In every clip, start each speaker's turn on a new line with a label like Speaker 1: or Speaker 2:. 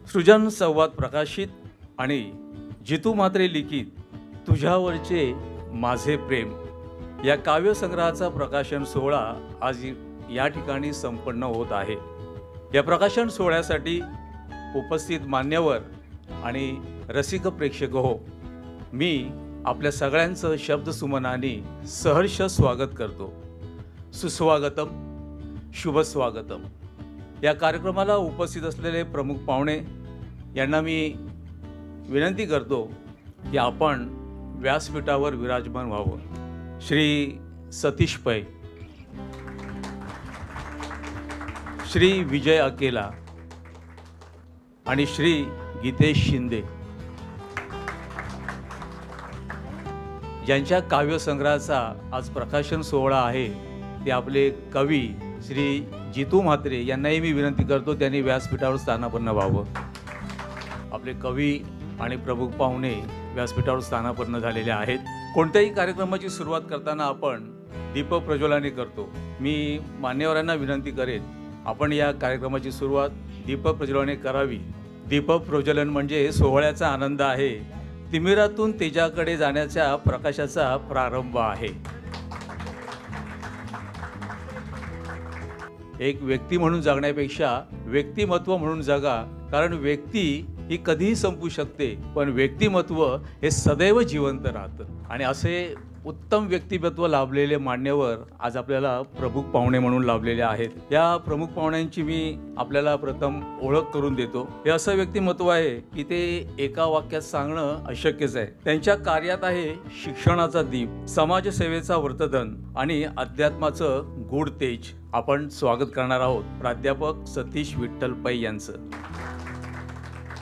Speaker 1: सृजन संवाद प्रकाशित आणि जितू म्हात्रे लिखित तुझ्यावरचे माझे प्रेम या काव्यसंग्रहाचा प्रकाशन सोहळा आज या ठिकाणी संपन्न होत आहे। या प्रकाशन सोहळ्यासाठी उपस्थित मान्यवर आणि रसिक प्रेक्षक हो, मी आपल्या सगळ्यांचं शब्दसुमनाने सहर्ष स्वागत करतो। सुस्वागतम, शुभ स्वागतम। या कार्यक्रमाला उपस्थित असलेले प्रमुख पाहुणे यांना मी विनंती करतो की आपण व्यासपीठावर विराजमान व्हावं। श्री सतीश पै, श्री विजय अकेला आणि श्री गीतेश शिंदे ज्यांच्या काव्यसंग्रहाचा आज प्रकाशन सोहळा आहे ते आपले कवी श्री जितू म्हात्रे यांनाही मी विनंती करतो त्यांनी व्यासपीठावर स्थानापन्न व्हावं। आपले कवी आणि प्रमुख पाहुणे व्यासपीठावर स्थानापन्न झालेले आहेत। कोणत्याही कार्यक्रमाची सुरुवात करताना आपण दीप प्रज्वलने करतो। मी मान्यवरांना विनंती करेन आपण या कार्यक्रमाची सुरुवात दीप प्रज्वलने करावी। दीप प्रज्वलन म्हणजे सोहळ्याचा आनंद आहे, तिमिरातून तेजाकडे जाण्याच्या प्रकाशाचा प्रारंभ आहे। एक व्यक्ती म्हणून जगण्यापेक्षा व्यक्तिमत्व म्हणून जगा, कारण व्यक्ती ही कधीही संपू शकते पण व्यक्तिमत्व हे सदैव जिवंत राहतं। आणि असे उत्तम व्यक्तिमत्व लाभलेले मान्यवर आज आपल्याला प्रमुख पाहुणे म्हणून लाभलेले आहेत। या प्रमुख पाहुण्यांची मी आपल्याला प्रथम ओळख करून देतो। हे असं व्यक्तिमत्व आहे की ते एका वाक्यात सांगणं अशक्यच आहे। त्यांच्या कार्यात आहे शिक्षणाचा दीप, समाजसेवेचा वर्तधन आणि अध्यात्माचं गूढ तेज। आपण स्वागत करणार आहोत प्राध्यापक सतीश विठ्ठल पै यांचं।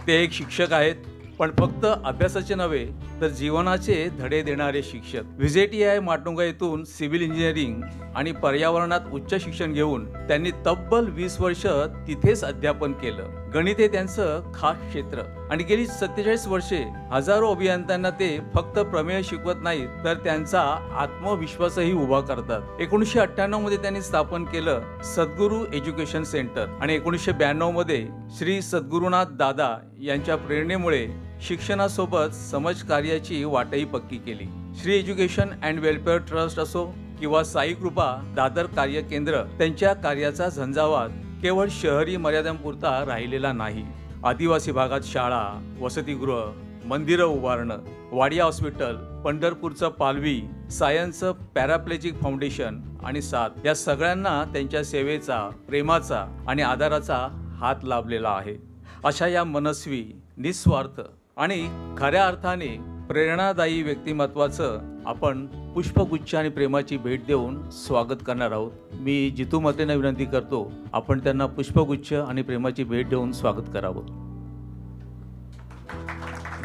Speaker 1: ते एक शिक्षक आहेत, पण फक्त अभ्यासाचे नव्हे तर जीवनाचे धडे देणारे शिक्षक। व्हिजेटीआय माटुंगा येथून सिव्हिल इंजिनिअरिंग आणि पर्यावरणात उच्च शिक्षण घेऊन त्यांनी तब्बल 20 वर्ष तिथेच अध्यापन केलं। गणित हे त्यांचं खास क्षेत्र आणि गेली 47 वर्षे हजारो अभियंत्यांना ते फक्त प्रमेय शिकवत नाहीत तर त्यांचा आत्मविश्वासही उभा करतात। 1998 मध्ये त्यांनी स्थापन केलं सद्गुरू एज्युकेशन सेंटर आणि 1992 मध्ये श्री सद्गुरुनाथ दादा यांच्या प्रेरणेमुळे शिक्षणासोबत समाजकार्याची वाटही पक्की केली। Shri education and welfare trust असो किंवा साई कृपा दादर कार्य केंद्र, त्यांच्या कार्याचा झंझावात केवळ शहरी मर्यादांपुरता राहिलेला नाही। आदिवासी भागात शाळा, वसतिगृह, मंदिरं उभारणं, वाडिया हॉस्पिटल, पंढरपूरचं पालवी, सायन्सचं पॅराप्लेजिक फाउंडेशन आणि साथ या सगळ्यांना त्यांच्या सेवेचा, प्रेमाचा आणि आधाराचा हात लाभलेला आहे। अशा या मनस्वी, निस्वार्थ आणि खऱ्या अर्थाने प्रेरणादायी व्यक्तिमत्वाचं आपण पुष्पगुच्छ आणि प्रेमाची भेट देऊन स्वागत करणार आहोत। मी जितू म्हात्रेंना विनंती करतो आपण त्यांना पुष्पगुच्छ आणि प्रेमाची भेट देऊन स्वागत करावं।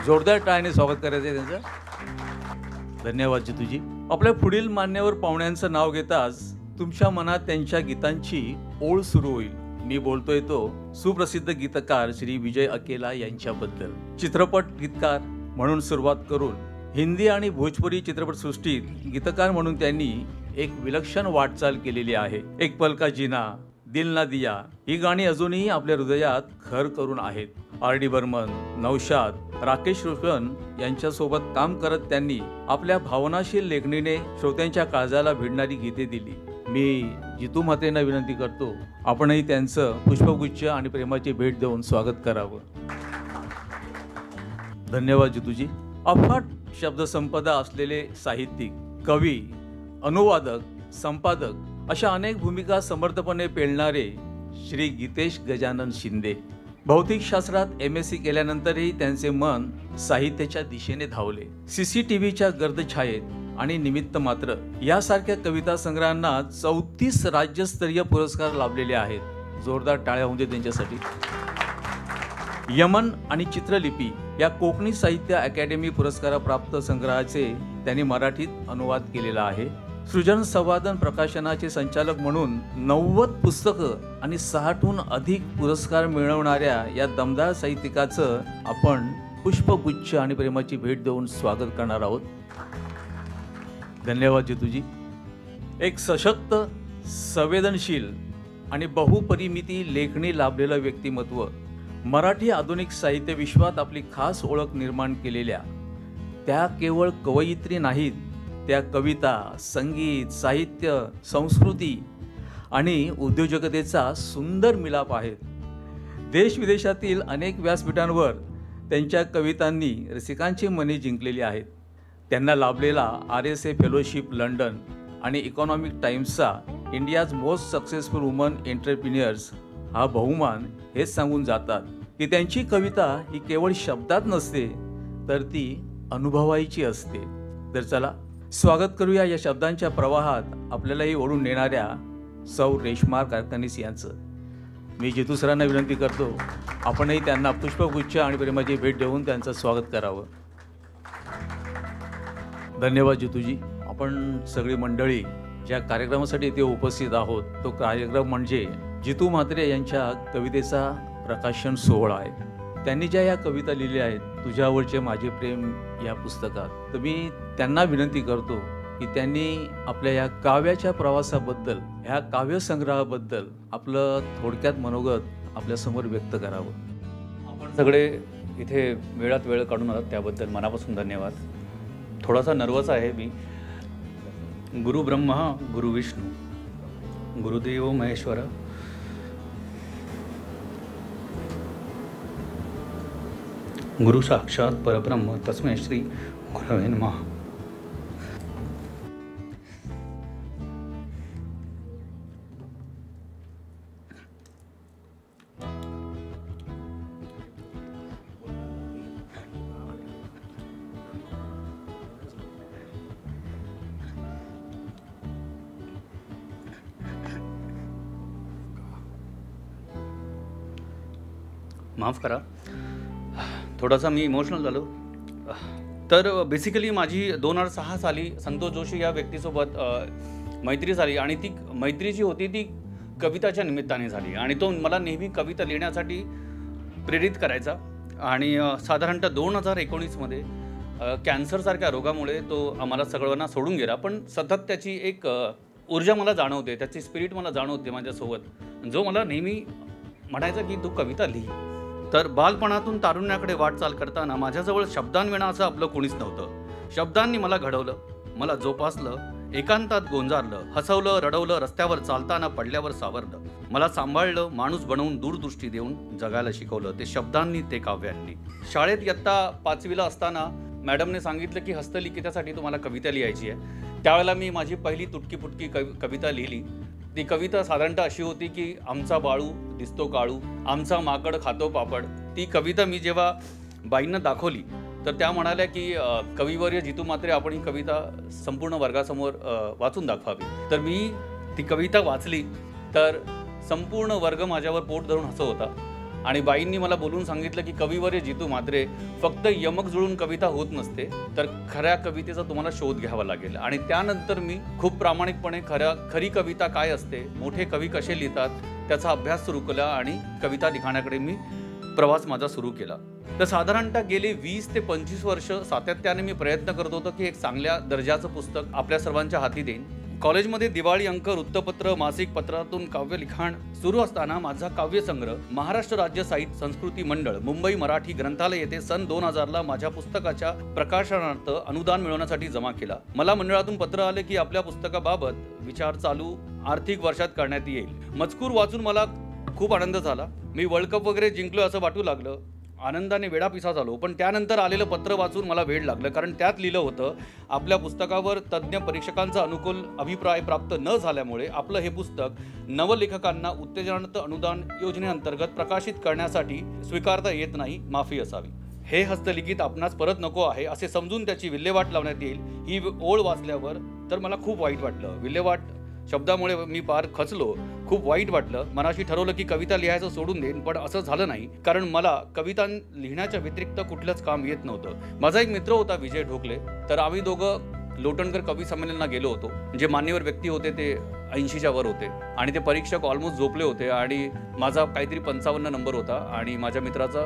Speaker 1: जोरदार टाळ्याने स्वागत करायचं आहे त्यांचं। धन्यवाद जितूजी। आपल्या पुढील मान्यवर पाहुण्यांचं नाव घेताच तुमच्या मनात त्यांच्या गीतांची ओळ सुरू होईल। मी बोलतोय तो सुप्रसिद्ध गीतकार श्री विजय अकेला यांच्याबद्दल। चित्रपट गीतकार म्हणून सुरुवात करून हिंदी आणि भोजपुरी चित्रपटसृष्टीत गीतकार म्हणून त्यांनी एक विलक्षण वाटचाल केलेली आहे। एक पल का जीना, दिल ना दिया ही गाणी अजूनही आपल्या हृदयात घर करून आहेत। आर.डी. बर्मन, नौशाद, राकेश रोशन यांच्यासोबत काम करत त्यांनी आपल्या भावनाशील लेखणीने श्रोत्यांच्या काळजाला भिडणारी गीते दिली। मी जितू म्हात्रेंना विनंती करतो आपणही त्यांचं पुष्पगुच्छ आणि प्रेमाची भेट देऊन स्वागत करावं। धन्यवाद जितूजी। अफाट शब्दसंपदा असलेले साहित्यिक, कवी, अनुवादक, संपादक अशा अनेक भूमिका समर्थपणे पेलणारे श्री गीतेश गजानन शिंदे। भौतिकशास्त्रात MSc केल्यानंतरही त्यांचे मन साहित्याच्या दिशेने धावले। CCTVच्या गर्दछायेत आणि निमित्त मात्र यासारख्या कविता संग्रहांना 34 राज्यस्तरीय पुरस्कार लाभलेले आहेत। जोरदार टाळ्या होऊ दे त्यांच्यासाठी। यमन आणि चित्रलिपी या कोकणी साहित्य अकादमी पुरस्कारप्राप्त संग्रहाचे त्यांनी मराठीत अनुवाद केलेला आहे। सृजन संवादन प्रकाशनाचे संचालक म्हणून 90 पुस्तकं आणि 60हून अधिक पुरस्कार मिळवणाऱ्या या दमदार साहित्यिकाचं आपण पुष्पगुच्छ आणि प्रेमाची भेट देऊन स्वागत करणार आहोत। धन्यवाद जितूजी। एक सशक्त, संवेदनशील आणि बहुपरिमिती लेखणी लाभलेलं व्यक्तिमत्व मराठी आधुनिक साहित्य विश्वात आपली खास ओळख निर्माण केलेल्या त्या केवळ कवयित्री नाहीत, त्या कविता, संगीत, साहित्य, संस्कृती आणि उद्योजकतेचा सुंदर मिलाप आहेत. देशविदेशातील अनेक व्यासपीठांवर त्यांच्या कवितांनी रसिकांची मने जिंकलेली आहेत. त्यांना लाभलेला RSA फेलोशिप लंडन आणि इकॉनॉमिक टाइम्सचा India's most successful woman entrepreneurs हा बहुमान हेच सांगून जातात की त्यांची कविता ही केवळ शब्दात नसते, तर ती अनुभवायची असते. तर चला स्वागत करूया या शब्दांच्या प्रवाहात आपल्यालाही ओढून नेणाऱ्या सौ रेश्मा कारखानीस यांचं. मी जितू सरांना विनंती करतो, आपणही त्यांना पुष्पगुच्छ आणि प्रेमाची भेट देऊन त्यांचं स्वागत करावं. धन्यवाद जितूजी. आपण सगळी मंडळी ज्या कार्यक्रमासाठी इथे उपस्थित आहोत, तो कार्यक्रम म्हणजे जितू म्हात्रे यांच्या कवितेचा प्रकाशन सोहळा आहे. त्यांनी ज्या या कविता लिहिल्या आहेत, तुझ्यावरचे माझे प्रेम या पुस्तकात, तर मी त्यांना विनंती करतो की त्यांनी आपल्या या काव्याच्या प्रवासाबद्दल, ह्या काव्यसंग्रहाबद्दल आपलं थोडक्यात मनोगत आपल्यासमोर व्यक्त करावं.
Speaker 2: आपण सगळे इथे वेळात वेळ काढून आलात त्याबद्दल मनापासून धन्यवाद. थोडासा नर्वस आहे मी. गुरु ब्रह्मा गुरु विष्णू गुरुदेव महेश्वर गुरु साक्षात परब्रह्म तस्मै श्री गुरवे नमः. माफ करा, थोडासा मी इमोशनल झालो. तर बेसिकली माझी 2006 साली संतोष जोशी या व्यक्तीसोबत मैत्री झाली आणि ती मैत्री जी होती ती कविताच्या निमित्ताने झाली आणि तो मला नेहमी कविता लिहिण्यासाठी प्रेरित करायचा. आणि साधारणतः 2019मध्ये कॅन्सरसारख्या रोगामुळे तो आम्हाला सगळ्यांना सोडून गेला. पण सतत त्याची एक ऊर्जा मला जाणवते, त्याची स्पिरिट मला जाणवते माझ्यासोबत, जो मला नेहमी म्हणायचा की तू कविता लिही. तर बालपणातून तारुण्याकडे वाटचाल करताना माझ्याजवळ शब्दांविना असं आपलं कोणीच नव्हतं. शब्दांनी मला घडवलं, मला जोपासलं, एकांतात गोंजारलं, हसवलं, रडवलं, रस्त्यावर चालताना पडल्यावर सावरलं, मला सांभाळलं, माणूस बनवून दूरदृष्टी देऊन जगायला शिकवलं. ते शब्दांनी, ते काव्यांनी. शाळेत इयत्ता 5वीला असताना मॅडमने सांगितलं की हस्तलिखितासाठी तुम्हाला कविता लिहायची आहे. त्यावेळेला मी माझी पहिली तुटकी फुटकी कविता लिहिली. ती कविता साधारणतः अशी होती की आमचा बाळू दिसतो काळू, आमचा माकड खातो पापड. ती कविता मी जेव्हा बाईंना दाखवली तर त्या म्हणाल्या की कविवर्य जितू म्हात्रे, आपण ही कविता संपूर्ण वर्गासमोर वाचून दाखवावी. तर मी ती कविता वाचली तर संपूर्ण वर्ग माझ्यावर पोट धरून हसत होता आणि बाईंनी मला बोलून सांगितलं की कविवर्य जितू म्हात्रे, फक्त यमक जुळून कविता होत नसते, तर खऱ्या कवितेचा तुम्हाला शोध घ्यावा लागेल. आणि त्यानंतर मी खूप प्रामाणिकपणे खरी कविता काय असते, मोठे कवी कसे लिहितात, त्याचा अभ्यास सुरू केला आणि कविता लिखाणाकडे मी प्रवास माझा सुरू केला. तर साधारणतः गेले 20 ते 25 वर्ष सातत्याने मी प्रयत्न करत होतो की एक चांगल्या दर्जाचं पुस्तक आपल्या सर्वांच्या हाती देईन. कॉलेजमध्ये दिवाळी अंक, वृत्तपत्र, मासिक पत्रातून काव्य लिखाण सुरू असताना माझा काव्यसंग्रह महाराष्ट्र राज्य साहित्य संस्कृती मंडळ मुंबई मराठी ग्रंथालय येथे सन 2000ला माझ्या पुस्तकाच्या प्रकाशनार्थ अनुदान मिळवण्यासाठी जमा केला. मला मंडळातून पत्र आले की आपल्या पुस्तकाबाबत विचार चालू आर्थिक वर्षात करण्यात येईल. मजकूर वाचून मला खूप आनंद झाला. मी वर्ल्ड कप वगैरे जिंकलो असं वाटू लागलं. आनंदाने वेडापिसा झालो. पण त्यानंतर आलेलं पत्र वाचून मला वेड लागलं, कारण त्यात लिहिलं होतं आपल्या पुस्तकावर तज्ज्ञ परीक्षकांचा अनुकूल अभिप्राय प्राप्त न झाल्यामुळे आपलं हे पुस्तक नवलेखकांना उत्तेजनार्थ अनुदान योजनेअंतर्गत प्रकाशित करण्यासाठी स्वीकारता येत नाही, माफी असावी. हे हस्तलिखित आपणास परत नको आहे असे समजून त्याची विल्हेवाट लावण्यात येईल. ही ओळ वाचल्यावर तर मला खूप वाईट वाटलं. विल्हेवाट शब्दामुळे मी फार खचलो, खूप वाईट वाटलं. मनाशी ठरवलं की कविता लिहायचं सोडून देईन, पण असं झालं नाही, कारण मला कविता लिहिण्याच्या व्यतिरिक्त कुठलंच काम येत नव्हतं. माझा एक मित्र होता विजय ढोकले, तर आम्ही दोघं लोटणकर कवी संमेलनाला गेलो होतो. जे मान्यवर व्यक्ती होते ते 80च्या वर होते आणि ते परीक्षक ऑलमोस्ट झोपले होते आणि माझा काहीतरी 55 नंबर होता आणि माझ्या मित्राचा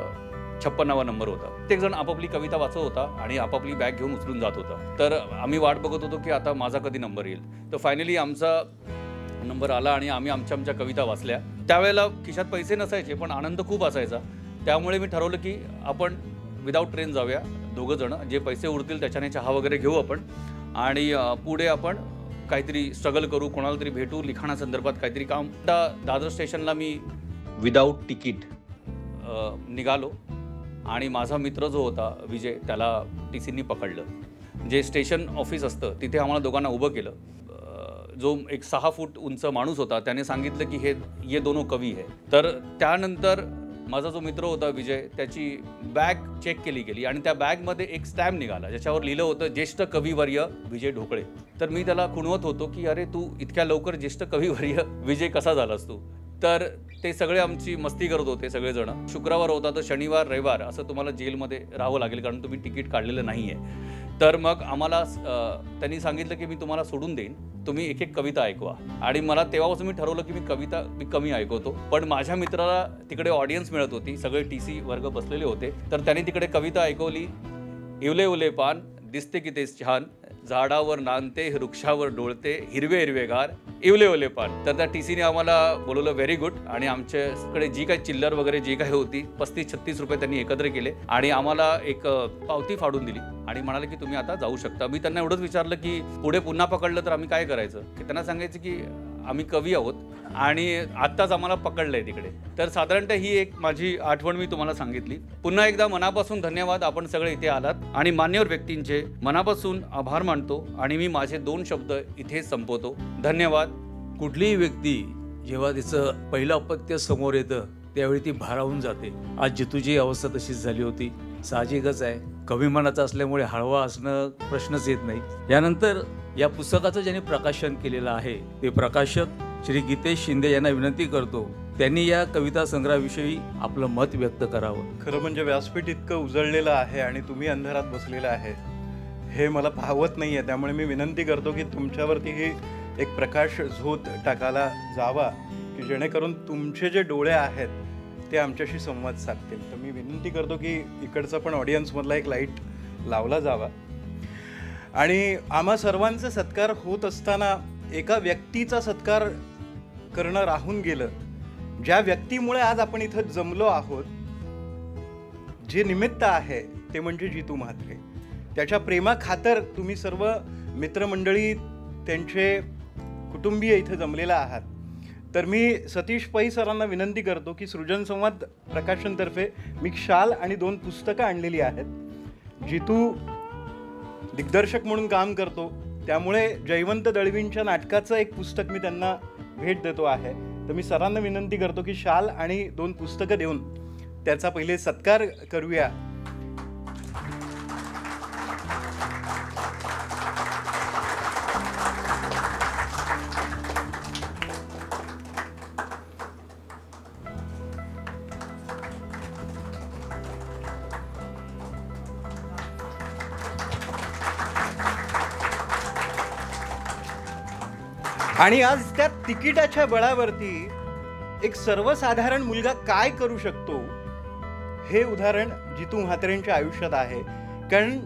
Speaker 2: 56वा नंबर होता. प्रत्येक जण आपापली कविता वाचत होता आणि आपापली बॅग घेऊन उचलून जात होता. तर आम्ही वाट बघत होतो की आता माझा कधी नंबर येईल. तर फायनली आमचा नंबर आला आणि आम्ही आमच्या कविता वाचल्या. त्यावेळेला खिशात पैसे नसायचे, पण आनंद खूप असायचा. त्यामुळे मी ठरवलं की आपण विदाऊट ट्रेन जाऊया दोघं जण, जे पैसे उरतील त्याच्याने चहा वगैरे घेऊ आपण आणि पुढे आपण काहीतरी स्ट्रगल करू, कोणाला तरी भेटू, लिखाणासंदर्भात काहीतरी काम. दादर स्टेशनला मी विदाऊट तिकीट निघालो आणि माझा मित्र जो होता विजय, त्याला TCनी पकडलं. जे स्टेशन ऑफिस असतं तिथे आम्हाला दोघांना उभं केलं. जो एक 6 फूट उंच माणूस होता त्याने सांगितलं की ये दोनों कवी है. तर त्यानंतर माझा जो मित्र होता विजय, त्याची बॅग चेक केली गेली आणि त्या बॅगमध्ये एक स्टॅम्प निघाला ज्याच्यावर लिहिलं होतं ज्येष्ठ कविवर्य विजय ढोकळे. तर मी त्याला खुणवत होतो की अरे तू इतक्या लवकर ज्येष्ठ कविवर्य विजय कसा झालास तू. तर ते सगळे आमची मस्ती करत होते सगळेजण. शुक्रवार होता तर शनिवार रविवार असं तुम्हाला जेलमध्ये राहावं लागेल कारण तुम्ही तिकीट काढलेलं नाही आहे. तर मग आम्हाला त्यांनी सांगितलं की मी तुम्हाला सोडून देईन, तुम्ही एक एक कविता ऐकवा. आणि मला तेव्हापासून मी ठरवलं की मी कमी ऐकवतो. पण माझ्या मित्राला तिकडे ऑडियन्स मिळत होती, सगळे TC वर्ग बसलेले होते. तर त्यांनी तिकडे कविता ऐकवली. इवले उले पान दिसते की ते छान, झाडावर नांदते वृक्षावर डोळते हिरवे हिरवेगार इवले ओले पान. तर त्या TCने आम्हाला बोलवलं व्हेरी गुड. आणि आमच्याकडे जी काही चिल्लर वगैरे जी काही होती 35-36 रुपये त्यांनी एकत्र केले आणि आम्हाला एक पावती फाडून दिली आणि म्हणाले की तुम्ही आता जाऊ शकता. मी त्यांना एवढंच विचारलं की पुढे पुन्हा पकडलं तर आम्ही काय करायचं. की त्यांना सांगायचं की आम्ही कवी आहोत आणि आत्ताच आम्हाला पकडलंय तिकडे. तर साधारणतः ही एक माझी आठवण मी तुम्हाला सांगितली. पुन्हा एकदा मनापासून धन्यवाद, आपण सगळे इथे आलात आणि मान्यवर व्यक्तींचे मनापासून आभार मानतो आणि मी माझे 2 शब्द इथे संपवतो. धन्यवाद.
Speaker 1: कुठलीही व्यक्ती जेव्हा तिचं पहिलं अपत्य समोर येतं त्यावेळी ती भारावून जाते. आज जितूची अवस्था तशीच झाली होती. साहजिकच आहे, कवी मनाचं असल्यामुळे हळवा असणं प्रश्नच येत नाही. यानंतर या पुस्तकाचं ज्यांनी प्रकाशन केलेलं आहे ते प्रकाशक श्री गीतेश शिंदे यांना विनंती करतो त्यांनी या कविता संग्रहाविषयी आपलं मत व्यक्त करावं.
Speaker 3: खरं म्हणजे व्यासपीठ इतकं उजळलेलं आहे आणि तुम्ही अंधारात बसलेला आहे हे मला पाहवत नाही आहे. त्यामुळे मी विनंती करतो की तुमच्यावरती ही एक प्रकाश झोत टाकायला जावा की जेणेकरून तुमचे जे डोळे आहेत ते आमच्याशी संवाद साधतील. तर मी विनंती करतो की इकडचा पण ऑडियन्समधला एक लाईट लावला जावा. आणि आम्हा सर्वांचा सत्कार होत असताना एका व्यक्तीचा सत्कार करणं राहून गेलं, ज्या व्यक्तीमुळे आज आपण इथं जमलो आहोत. जे निमित्त आहे ते म्हणजे जितू म्हात्रे. त्याच्या प्रेमाखातर तुम्ही सर्व मित्रमंडळी त्यांचे कुटुंबीय इथं जमलेला आहात. तर मी सतीश पै सरांना विनंती करतो की सृजन संवाद प्रकाशनतर्फे मी शाल आणि 2 पुस्तकं आणलेली आहेत. जितू दिग्दर्शक म्हणून काम करतो त्यामुळे जयवंत दळवींच्या नाटकाचं एक पुस्तक मी त्यांना भेट देतो आहे. तर मी सरांना विनंती करतो की शाल आणि 2 पुस्तकं देऊन त्याचा पहिले सत्कार करूया. आणि आज त्या तिकिटाच्या बळावरती एक सर्वसाधारण मुलगा काय करू शकतो हे उदाहरण जितू म्हात्रेंच्या आयुष्यात आहे. कारण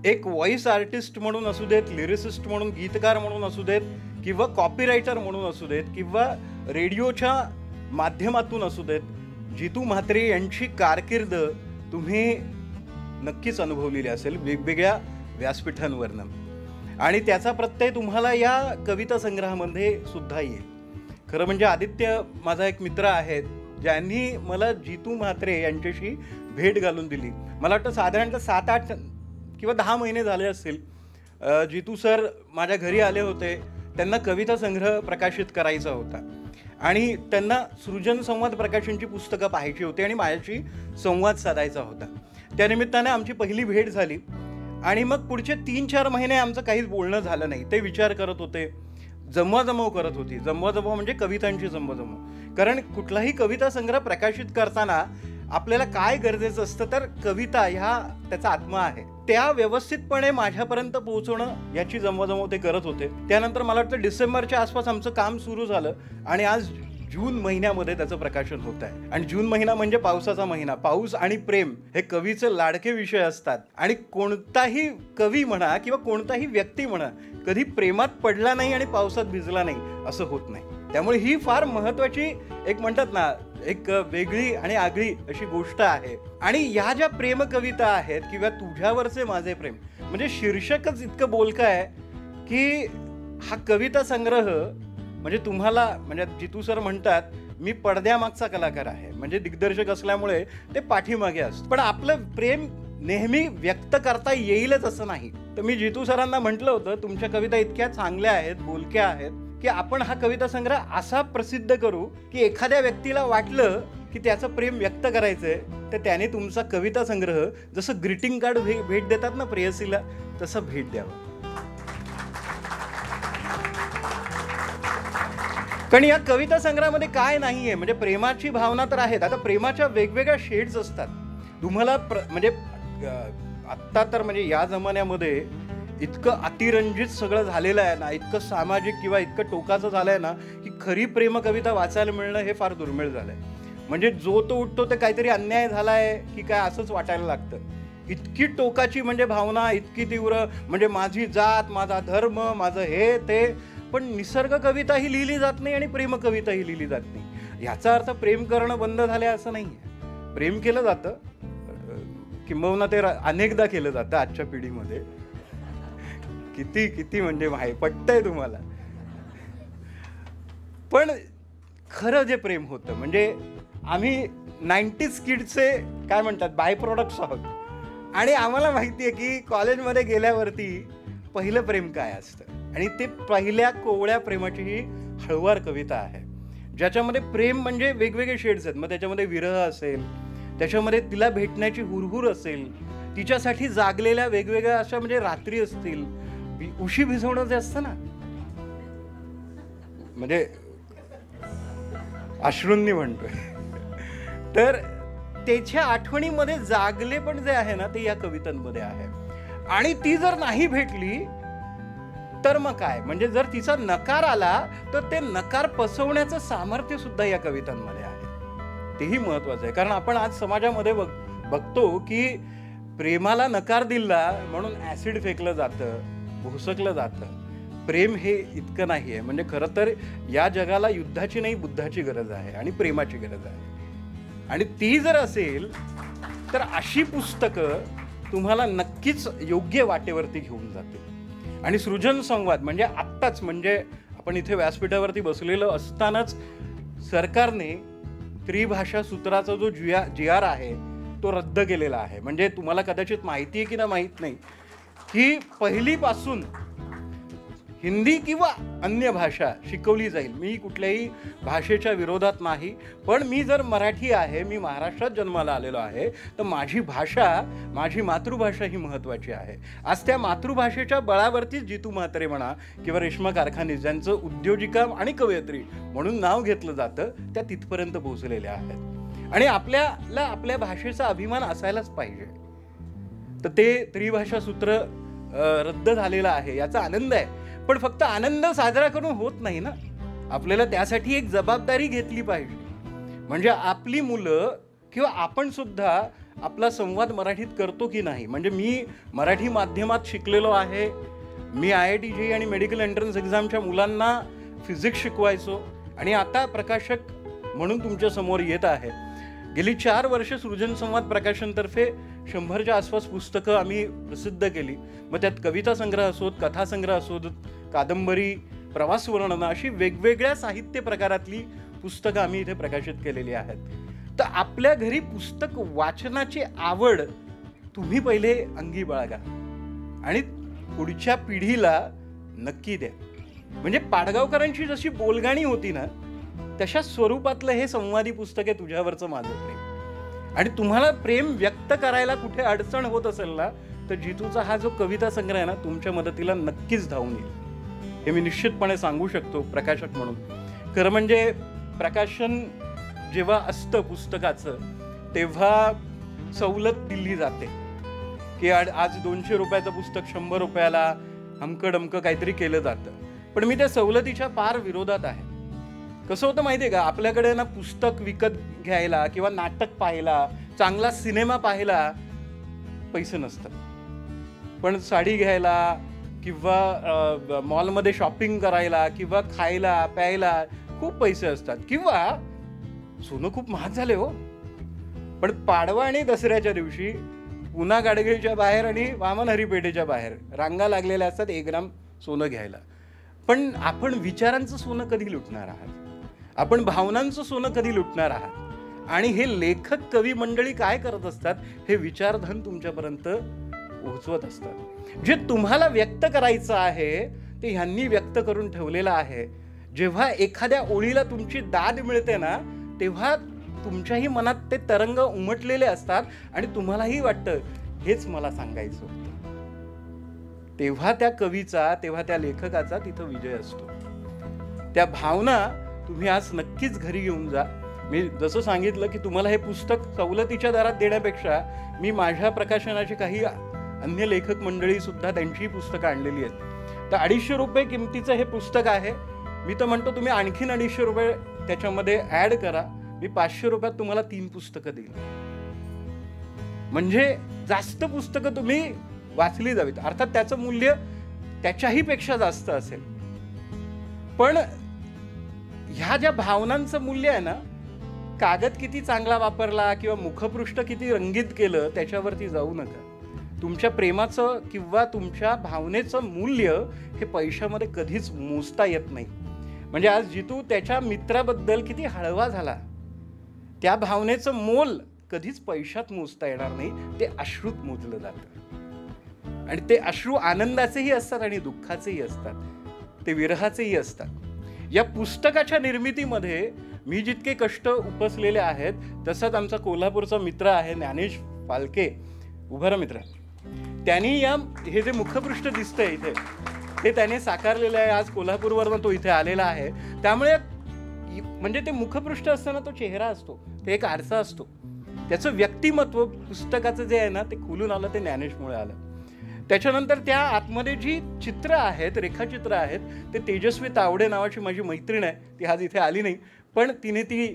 Speaker 3: एक व्हॉइस आर्टिस्ट म्हणून असू देत, लिरिसिस्ट म्हणून, गीतकार म्हणून असू देत किंवा कॉपीरायटर म्हणून असू देत किंवा रेडिओच्या माध्यमातून असू देत, जितू म्हात्रे यांची कारकीर्द तुम्ही नक्कीच अनुभवलेली असेल वेगवेगळ्या व्यासपीठांवरनं. आणि त्याचा प्रत्यय तुम्हाला या कविता संग्रहामध्ये सुद्धा येईल. खरं म्हणजे आदित्य माझा एक मित्र आहे ज्यांनी मला जितू म्हात्रे यांच्याशी भेट घालून दिली. मला वाटतं साधारणतः 7-8 किंवा 10 महिने झाले असतील. जितू सर माझ्या घरी आले होते. त्यांना कविता संग्रह प्रकाशित करायचा होता आणि त्यांना सृजन संवाद प्रकाशनची पुस्तकं पाहायची होती आणि माझ्याशी संवाद साधायचा होता. त्यानिमित्ताने आमची पहिली भेट झाली आणि मग पुढचे 3-4 महिने आमचं काहीच बोलणं झालं नाही. ते विचार करत होते, जमवाजमव करत होती. जमवाजमव म्हणजे कवितांची जमवाजमव. कारण कुठलाही कविता संग्रह प्रकाशित करताना आपल्याला काय गरजेचं असतं तर कविता ह्या त्याचा आत्मा आहे, त्या व्यवस्थितपणे माझ्यापर्यंत पोहोचवणं याची जमवाजमव ते करत होते. त्यानंतर मला वाटतं डिसेंबरच्या आसपास आमचं काम सुरू झालं आणि आज जून महिन्यामध्ये त्याचं प्रकाशन होत आहे. आणि जून महिना म्हणजे पावसाचा महिना. पाऊस आणि प्रेम हे कवीचे लाडके विषय असतात आणि कोणताही कवी म्हणा किंवा कोणताही व्यक्ती म्हणा कधी प्रेमात पडला नाही आणि पावसात भिजला नाही असं होत नाही. त्यामुळे ही फार महत्त्वाची एक म्हणतात ना एक वेगळी आणि आगळी अशी गोष्ट आहे. आणि ह्या ज्या प्रेम कविता आहेत किंवा तुझ्यावरचे माझे प्रेम, म्हणजे शीर्षकच इतकं बोलकं आहे की हा कविता संग्रह म्हणजे तुम्हाला, म्हणजे जितू सर म्हणतात मी पडद्यामागचा कलाकार आहे, म्हणजे दिग्दर्शक असल्यामुळे ते पाठीमागे असतं, पण आपलं प्रेम नेहमी व्यक्त करता येईलच असं नाही. तर मी जितू सरांना म्हटलं होतं तुमच्या कविता इतक्या चांगल्या आहेत, बोलक्या आहेत की आपण हा कविता संग्रह असा प्रसिद्ध करू की एखाद्या व्यक्तीला वाटलं की त्याचं प्रेम व्यक्त करायचंय तर त्याने तुमचा कविता संग्रह जसं ग्रीटिंग कार्ड भेट देतात ना प्रेयसीला, तसं भेट द्यावं. कारण या कविता संग्रहामध्ये काय नाहीये, म्हणजे प्रेमाची भावना तर आहेत. आता प्रेमाच्या वेगवेगळ्या शेड्स असतात. तुम्हाला म्हणजे आत्ता तर म्हणजे या जमान्यामध्ये इतकं अतिरंजित सगळं झालेलं आहे ना, इतकं सामाजिक किंवा इतकं टोकाचं झालंय ना की खरी प्रेम कविता वाचायला मिळणं हे फार दुर्मिळ झालंय. म्हणजे जो तो उठतो ते काहीतरी अन्याय झालाय की काय असंच वाटायला लागतं. इतकी टोकाची म्हणजे भावना, इतकी तीव्र, म्हणजे माझी जात, माझा धर्म, माझं हे ते, पण निसर्ग कविता ही लिहिली जात नाही आणि प्रेम कविता ही लिहिली जात नाही. याचा अर्थ प्रेम करणं बंद झालंय असं नाही आहे. प्रेम केलं जातं, किंबहुना ते अनेकदा केलं जातं आजच्या पिढीमध्ये. किती किती म्हणजे पटतंय तुम्हाला. पण खरं जे प्रेम होतं, म्हणजे आम्ही 90s किड्सचे काय म्हणतात बाय प्रोडक्ट्स आहोत आणि आम्हाला माहिती आहे की कॉलेजमध्ये गेल्यावरती पहिलं प्रेम काय असतं. आणि ते पहिल्या कोवळ्या प्रेमाची ही हळुवार कविता आहे, ज्याच्यामध्ये प्रेम म्हणजे वेगवेगळे शेड्स आहेत. मग त्याच्यामध्ये विरह असेल, त्याच्यामध्ये तिला भेटण्याची हुरहुर असेल, तिच्यासाठी जागलेल्या वेगवेगळ्या अशा म्हणजे रात्री असतील, उशी भिजवणं जे असतं ना, म्हणजे अश्रूंनी म्हणतोय, तर त्याच्या आठवणीमध्ये जागले पण जे आहे ना ते या कवितांमध्ये आहे. आणि ती जर नाही भेटली तर मग काय, म्हणजे जर तिचा नकार आला तर ते नकार पसवण्याचं सामर्थ्य सुद्धा या कवितांमध्ये आहे. तेही महत्वाचं आहे. कारण आपण आज समाजामध्ये बघतो की प्रेमाला नकार दिला म्हणून ऍसिड फेकलं जातं, भोसकलं जातं. प्रेम हे इतकं नाही आहे. म्हणजे खरं तर या जगाला युद्धाची नाही बुद्धाची गरज आहे आणि प्रेमाची गरज आहे. आणि ती जर असेल तर अशी पुस्तकं तुम्हाला नक्कीच योग्य वाटेवरती घेऊन जातील. आणि सृजन संवाद म्हणजे आत्ताच, म्हणजे आपण इथे व्यासपीठावरती बसलेलो असतानाच सरकारने त्रिभाषा सूत्राचा जो GR आहे तो रद्द केलेला आहे. म्हणजे तुम्हाला कदाचित माहिती आहे की ना माहीत नाही की पहिलीपासून हिंदी किंवा अन्य भाषा शिकवली जाईल. मी कुठल्याही भाषेच्या विरोधात नाही, पण मी जर मराठी आहे, मी महाराष्ट्रात जन्माला आलेलो आहे, तर माझी भाषा, माझी मातृभाषा ही महत्त्वाची आहे. आज त्या मातृभाषेच्या बळावरतीच जितू म्हात्रे म्हणा किंवा रेश्मा कारखाने, ज्यांचं उद्योजिका आणि कवयित्री म्हणून नाव घेतलं जातं, त्या तिथपर्यंत पोहोचलेल्या आहेत. आणि आपल्याला आपल्या भाषेचा अभिमान असायलाच पाहिजे. तर ते त्रिभाषा सूत्र रद्द झालेलं आहे, याचा आनंद आहे. पण फक्त आनंद साजरा करून होत नाही ना, आपल्याला त्यासाठी एक जबाबदारी घेतली पाहिजे. म्हणजे आपली मुलं किंवा आपण सुद्धा आपला संवाद मराठीत करतो की नाही. म्हणजे मी मराठी माध्यमात शिकलेलो आहे. मी IIT JEE आणि मेडिकल एंट्रन्स एक्झामच्या मुलांना फिजिक्स शिकवायचो आणि आता प्रकाशक म्हणून तुमच्या समोर येत आहे. गेली 4 वर्ष सृजन संवाद प्रकाशनतर्फे 100च्या आसपास पुस्तकं आम्ही प्रसिद्ध केली. मग त्यात कविता संग्रह असोत, कथा संग्रह असोत, कादंबरी, प्रवास वर्णनं, अशी वेगवेगळ्या साहित्य प्रकारातली पुस्तकं आम्ही इथे प्रकाशित केलेली आहेत. तर आपल्या घरी पुस्तक वाचनाची आवड तुम्ही पहिले अंगी बाळगा आणि पुढच्या पिढीला नक्की द्या. म्हणजे पाडगावकरांची जशी बोलगाणी होती ना, तशा स्वरूपातलं हे संवादी पुस्तक आहे तुझ्यावरचं माझं प्रेम. आणि तुम्हाला प्रेम व्यक्त करायला कुठे अडचण होत असेल ना, तर जितूचा हा जो कविता संग्रह आहे ना, तुमच्या मदतीला नक्कीच धावून येईल, हे मी निश्चितपणे सांगू शकतो प्रकाशक म्हणून. खरं म्हणजे प्रकाशन जेव्हा असतं पुस्तकाचं, तेव्हा सवलत दिली जाते की आज 200 रुपयाचं पुस्तक 100 रुपयाला अमकं डमकं काहीतरी केलं जातं. पण मी त्या सवलतीच्या फार विरोधात आहे. कसं होतं माहिती आहे का, आपल्याकडे ना पुस्तक विकत घ्यायला किंवा नाटक पाहायला, चांगला सिनेमा पाहायला पैसे नसतात, पण साडी घ्यायला किंवा मॉलमध्ये शॉपिंग करायला किंवा खायला प्यायला खूप पैसे असतात. किंवा सोनं खूप महाग झाले हो, पण पाडवा आणि दसऱ्याच्या दिवशी पुन्हा गाडगिळच्या बाहेर आणि वामन हरिपेठेच्या बाहेर रांगा लागलेल्या असतात 1 ग्राम सोनं घ्यायला. पण आपण विचारांचं सोनं कधी लुटणार आहात? आपण भावनांचं सोनं कधी लुटणार आहात? आणि हे लेखक कवी मंडळी काय करत असतात, हे विचारधन तुमच्यापर्यंत पोहोचवत असतात. जे तुम्हाला व्यक्त करायचं आहे ते ह्यांनी व्यक्त करून ठेवलेलं आहे. जेव्हा एखाद्या ओळीला तुमची दाद मिळते ना, तेव्हा तुमच्याही मनात ते तरंग उमटलेले असतात आणि तुम्हालाही वाटतं हेच मला सांगायचं होतं. तेव्हा त्या कवीचा, तेव्हा त्या लेखकाचा तिथं विजय असतो. त्या भावना तुम्ही आज नक्कीच घरी घेऊन जा. मी जसं सांगितलं की तुम्हाला हे पुस्तक सवलतीच्या दरात देण्यापेक्षा मी माझ्या प्रकाशनाची काही अन्य लेखक मंडळी सुद्धा त्यांची पुस्तकं आणलेली आहेत. तर 250 रुपये किमतीचं हे पुस्तक आहे. मी तर म्हणतो तुम्ही आणखीन 250 रुपये त्याच्यामध्ये ॲड करा. मी 500 रुपयात तुम्हाला 3 पुस्तकं देईल. म्हणजे जास्त पुस्तकं तुम्ही वाचली जावीत. अर्थात त्याचं मूल्य त्याच्याही पेक्षा जास्त असेल, पण ह्या ज्या भावनांचं मूल्य आहे ना, कागद किती चांगला वापरला किंवा मुखपृष्ठ किती रंगीत केलं त्याच्यावरती जाऊ नका. तुमच्या प्रेमाचं किंवा तुमच्या भावनेचं मूल्य हे पैशामध्ये कधीच मोजता येत नाही. म्हणजे आज जितू त्याच्या मित्राबद्दल किती हळवा झाला, त्या भावनेचं मोल कधीच पैशात मोजता येणार नाही. ते अश्रूत मोजलं जातं आणि ते अश्रू आनंदाचेही असतात आणि दुःखाचेही असतात, ते विरहाचेही असतात. या पुस्तकाच्या निर्मितीमध्ये मी जितके कष्ट उपसलेले आहेत, तसंच आमचा कोल्हापूरचा मित्र आहे ज्ञानेश फालके, उभारा मित्र, त्यांनी हे जे मुखपृष्ठ दिसतंय इथे ते त्याने साकारलेलं आहे. आज कोल्हापूरवरनं तो इथे आलेला आहे. त्यामुळे म्हणजे ते मुखपृष्ठ असताना तो चेहरा असतो, ते एक आरसा असतो. त्याचं व्यक्तिमत्व पुस्तकाचं जे आहे ना, ते खुलून आलं, ते ज्ञानेशमुळे आलं. त्याच्यानंतर त्या आतमध्ये जी चित्र आहेत, रेखाचित्र आहेत, ते तेजस्वी तावडे नावाची माझी मैत्रीण आहे, ती आज इथे आली नाही, पण तिने ती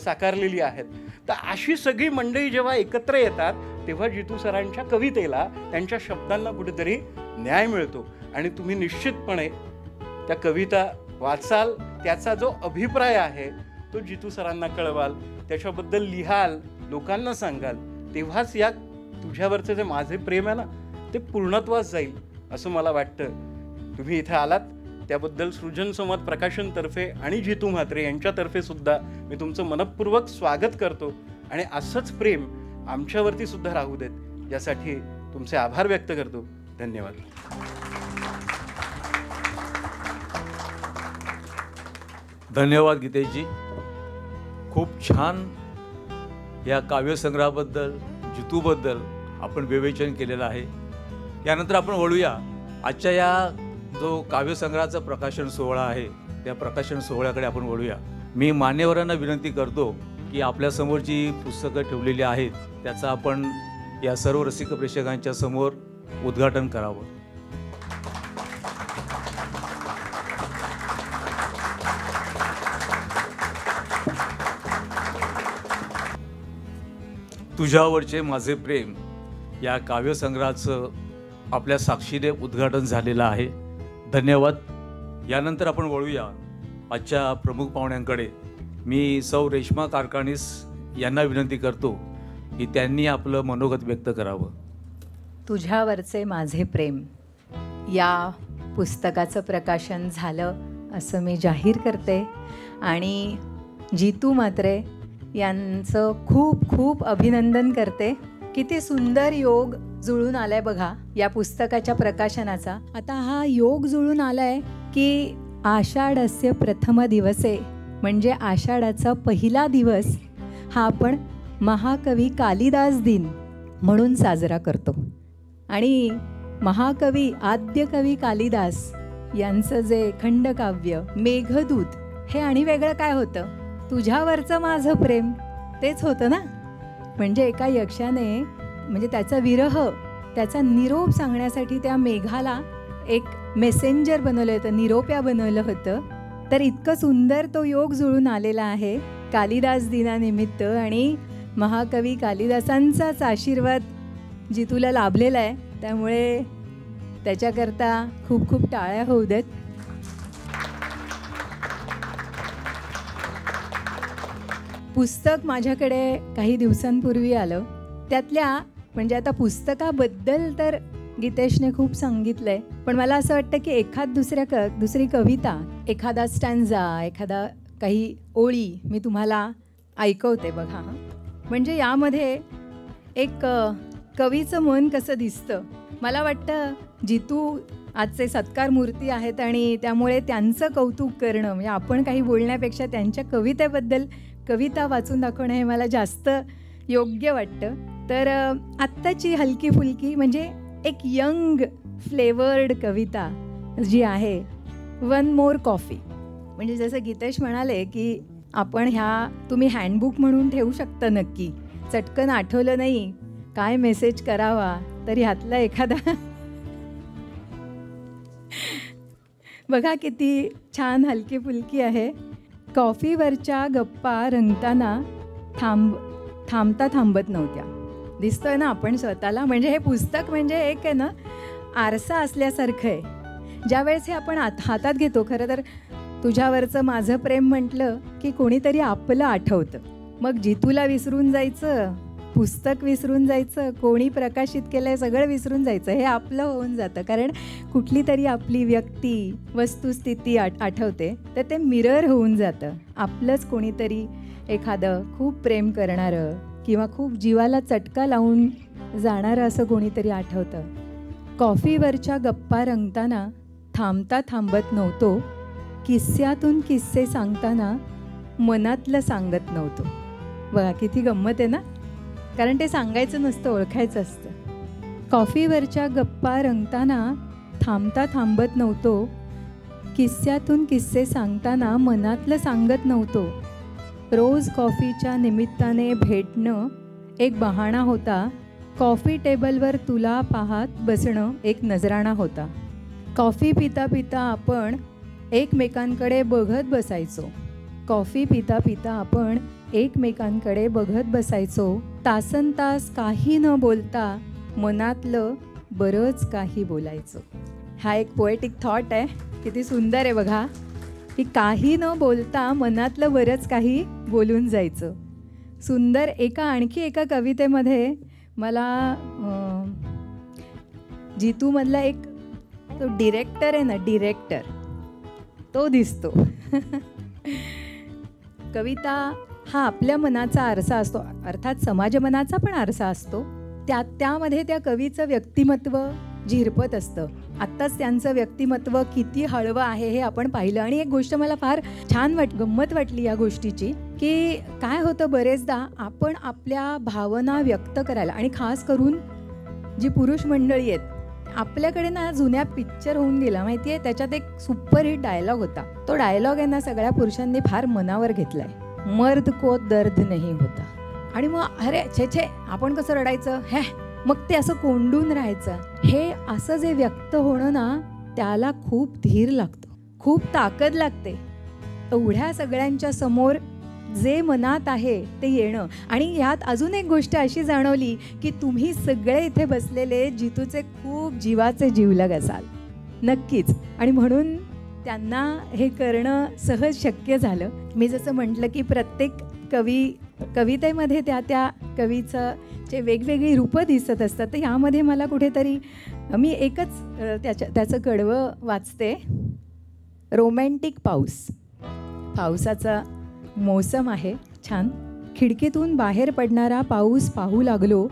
Speaker 3: साकारलेली आहेत. तर अशी सगळी मंडळी जेव्हा एकत्र येतात तेव्हा जितू सरांच्या कवितेला, त्यांच्या शब्दांना कुठेतरी न्याय मिळतो आणि तुम्ही निश्चितपणे त्या कविता वाचाल. त्याचा जो अभिप्राय आहे तो जितू सरांना कळवाल, त्याच्याबद्दल लिहाल, लोकांना सांगाल. तेव्हाच या तुझ्यावरचं जे माझे प्रेम आहे ना, ते पूर्णत्वास जाईल असं मला वाटतं. तुम्ही इथे आलात त्याबद्दल सृजन संवाद प्रकाशनतर्फे आणि जितू म्हात्रे यांच्यातर्फे सुद्धा मी तुमचं मनपूर्वक स्वागत करतो आणि असंच प्रेम आमच्यावरती सुद्धा राहू देत, यासाठी तुमचे आभार व्यक्त करतो. धन्यवाद.
Speaker 1: धन्यवाद गीतेशजी. खूप छान या काव्यसंग्रहाबद्दल, जितूबद्दल आपण विवेचन केलेलं आहे. यानंतर आपण वळूया आजच्या या जो काव्यसंग्रहाचा प्रकाशन सोहळा आहे, त्या प्रकाशन सोहळ्याकडे आपण वळूया. मी मान्यवरांना विनंती करतो की आपल्यासमोर जी पुस्तकं ठेवलेली आहेत त्याचं आपण या सर्व रसिक प्रेक्षकांच्या समोर उद्घाटन करावं. तुझ्यावरचे माझे प्रेम या काव्यसंग्रहाचं आपल्या साक्षीने उद्घाटन झालेलं आहे. धन्यवाद. यानंतर आपण वळूया आजच्या प्रमुख पाहुण्यांकडे. मी सौ रेश्मा कारकानीस यांना विनंती करतो की त्यांनी आपलं मनोगत व्यक्त करावं.
Speaker 4: तुझ्यावरचे माझे प्रेम या पुस्तकाचं प्रकाशन झालं असं मी जाहीर करते आणि जितू म्हात्रे यांचं खूप खूप अभिनंदन करते. किती सुंदर योग जुळून आलाय बघा या पुस्तकाच्या प्रकाशनाचा. आता हा योग जुळून आलाय की आषाढस्य प्रथम दिवसे म्हणजे आषाढाचा पहिला दिवस हा आपण महाकवी कालिदास दिन म्हणून साजरा करतो. आणि महाकवी आद्यकवी कालिदास यांचं जे खंडकाव्य मेघदूत हे आणि वेगळं काय होतं, तुझ्यावरचं माझं प्रेम तेच होतं ना. म्हणजे एका यक्षाने म्हणजे त्याचा विरह, त्याचा निरोप सांगण्यासाठी त्या मेघाला एक मेसेंजर बनवलं होतं, निरोप्या बनवलं होतं. तर इतकं सुंदर तो योग जुळून आलेला आहे कालिदास दिनानिमित्त आणि महाकवी कालिदासांचाच आशीर्वाद जितूला लाभलेला आहे. त्यामुळे त्याच्याकरता खूप खूप टाळ्या होऊ देत. पुस्तक माझ्याकडे काही दिवसांपूर्वी आलं. त्यातल्या म्हणजे आता पुस्तकाबद्दल तर गीतेशने खूप सांगितलं आहे, पण मला असं वाटतं की दुसरी कविता, एखादा स्टॅन्झा, एखादा काही ओळी मी तुम्हाला ऐकवते बघा. म्हणजे यामध्ये एक कवीचं मन कसं दिसतं. मला वाटतं जितू आजचे सत्कार मूर्ती आहेत आणि त्यामुळे त्यांचं कौतुक करणं, म्हणजे आपण काही बोलण्यापेक्षा त्यांच्या कवितेबद्दल कविता वाचून दाखवणं हे मला जास्त योग्य वाटतं. तर आत्ताची हलकी फुलकी म्हणजे एक यंग फ्लेवर्ड कविता जी आहे, वन मोर कॉफी. म्हणजे जसं गीतेश म्हणाले की आपण तुम्ही हँडबुक म्हणून ठेवू शकता. नक्की चटकन आठवलं नाही काय मेसेज करावा तर ह्यातला एखादा बघा किती छान हलकी फुलकी आहे. कॉफीवरच्या गप्पा रंगताना थांबता थांबत नव्हत्या. दिसतोय ना आपण स्वतःला. म्हणजे हे पुस्तक म्हणजे एक आहे ना आरसा असल्यासारखं आहे. ज्यावेळेस हे आपण हातात घेतो, खरं तर तुझ्यावरचं माझं प्रेम म्हटलं की कोणीतरी आपलं आठवतं. मग जितूला विसरून जायचं, पुस्तक विसरून जायचं, कोणी प्रकाशित केलं आहे सगळं विसरून जायचं, हे आपलं होऊन जातं. कारण कुठली तरी आपली व्यक्ती, वस्तुस्थिती आठवते तर ते मिरर होऊन जातं. आपलंच कोणीतरी एखादं खूप प्रेम करणारं किंवा खूप जीवाला चटका लावून जाणारं असं कोणीतरी आठवतं. कॉफीवरच्या गप्पा रंगताना थांबता थांबत नव्हतो, किस्स्यातून किस्से सांगताना मनातलं सांगत नव्हतो. बघा किती गंमत आहे ना. कारण ते सांगायचं नसतं, ओळखायचं असतं. कॉफीवरच्या गप्पा रंगताना थांबता थांबत नव्हतो, किस्स्यातून किस्से सांगताना मनातलं सांगत नव्हतो. रोज कॉफीच्या निमित्ताने भेटणं एक बहाणा होता. कॉफी टेबलवर तुला पाहत बसणं एक नजराणा होता. कॉफी पिता पिता आपण एकमेकांकडे बघत बसायचो. कॉफी पिता पिता आपण एकमेकांकडे बघत बसायचो. तासनतास काही न बोलता मनातलं बरंच काही बोलायचो. हा एक पोएटिक थॉट आहे. किती सुंदर आहे बघा, की काही न बोलता मनातलं बरंच काही बोलून जायचं. सुंदर. आणखी एका कवितेमध्ये मला जितूमधला एक तो डिरेक्टर आहे ना, डिरेक्टर तो दिसतो. कविता हा आपल्या मनाचा आरसा असतो, अर्थात समाज मनाचा पण आरसा असतो. त्यामध्ये त्या कवीचं व्यक्तिमत्व झिरपत असतं. आत्ताच त्यांचं व्यक्तिमत्व किती हळवं आहे हे आपण पाहिलं. आणि एक गोष्ट मला फार छान गंमत वाटली या गोष्टीची, की काय होतं बरेचदा आपण आपल्या भावना व्यक्त करायला, आणि खास करून जी पुरुष मंडळी आहेत, आपल्याकडे ना जुन्या पिक्चर होऊन गेला माहिती आहे, त्याच्यात एक सुपरहिट डायलॉग होता. तो डायलॉग आहे ना सगळ्या पुरुषांनी फार मनावर घेतलाय, मर्द को दर्द नहीं होता. आणि मग अरे छे आपण कसं रडायचं, हे मग ते असं कोंडून राहायचं. हे असं जे व्यक्त होणं ना, त्याला खूप धीर लागतो, खूप ताकद लागते. एवढ्या सगळ्यांच्या समोर जे मनात आहे ते येणं. आणि यात अजून एक गोष्ट अशी जाणवली की तुम्ही सगळे इथे बसलेले जितूचे खूप जीवाचे जीवलग असाल नक्कीच, आणि म्हणून त्यांना हे करणं सहज शक्य झालं. मी जसं म्हटलं की प्रत्येक कवितेमध्ये त्या कवीचं जे वेगवेगळी रूपं दिसत असतात, तर यामध्ये मला कुठेतरी मी एकच त्याचं कडवं वाचते. रोमॅन्टिक पावसाचा मोसम आहे छान. खिडकीतून बाहेर पडणारा पाऊस पाहू लागलो.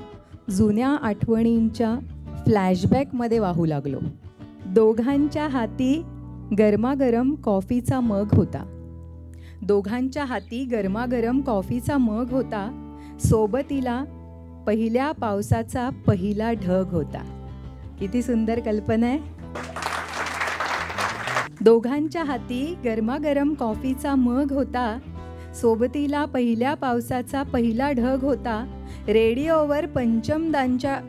Speaker 4: जुन्या आठवणींच्या फ्लॅशबॅकमध्ये वाहू लागलो. दोघांच्या हाती गरमागरम कॉफीचा मग होता. सोबतीला पहिल्या पावसाचा पहिला ढग होता. किती सुंदर कल्पना आहे. दोघांच्या हाती गरमागरम कॉफीचा मग होता. सोबतीला पहिल्या पावसाचा पहिला ढग होता. रेडिओवर पंचमदांच्या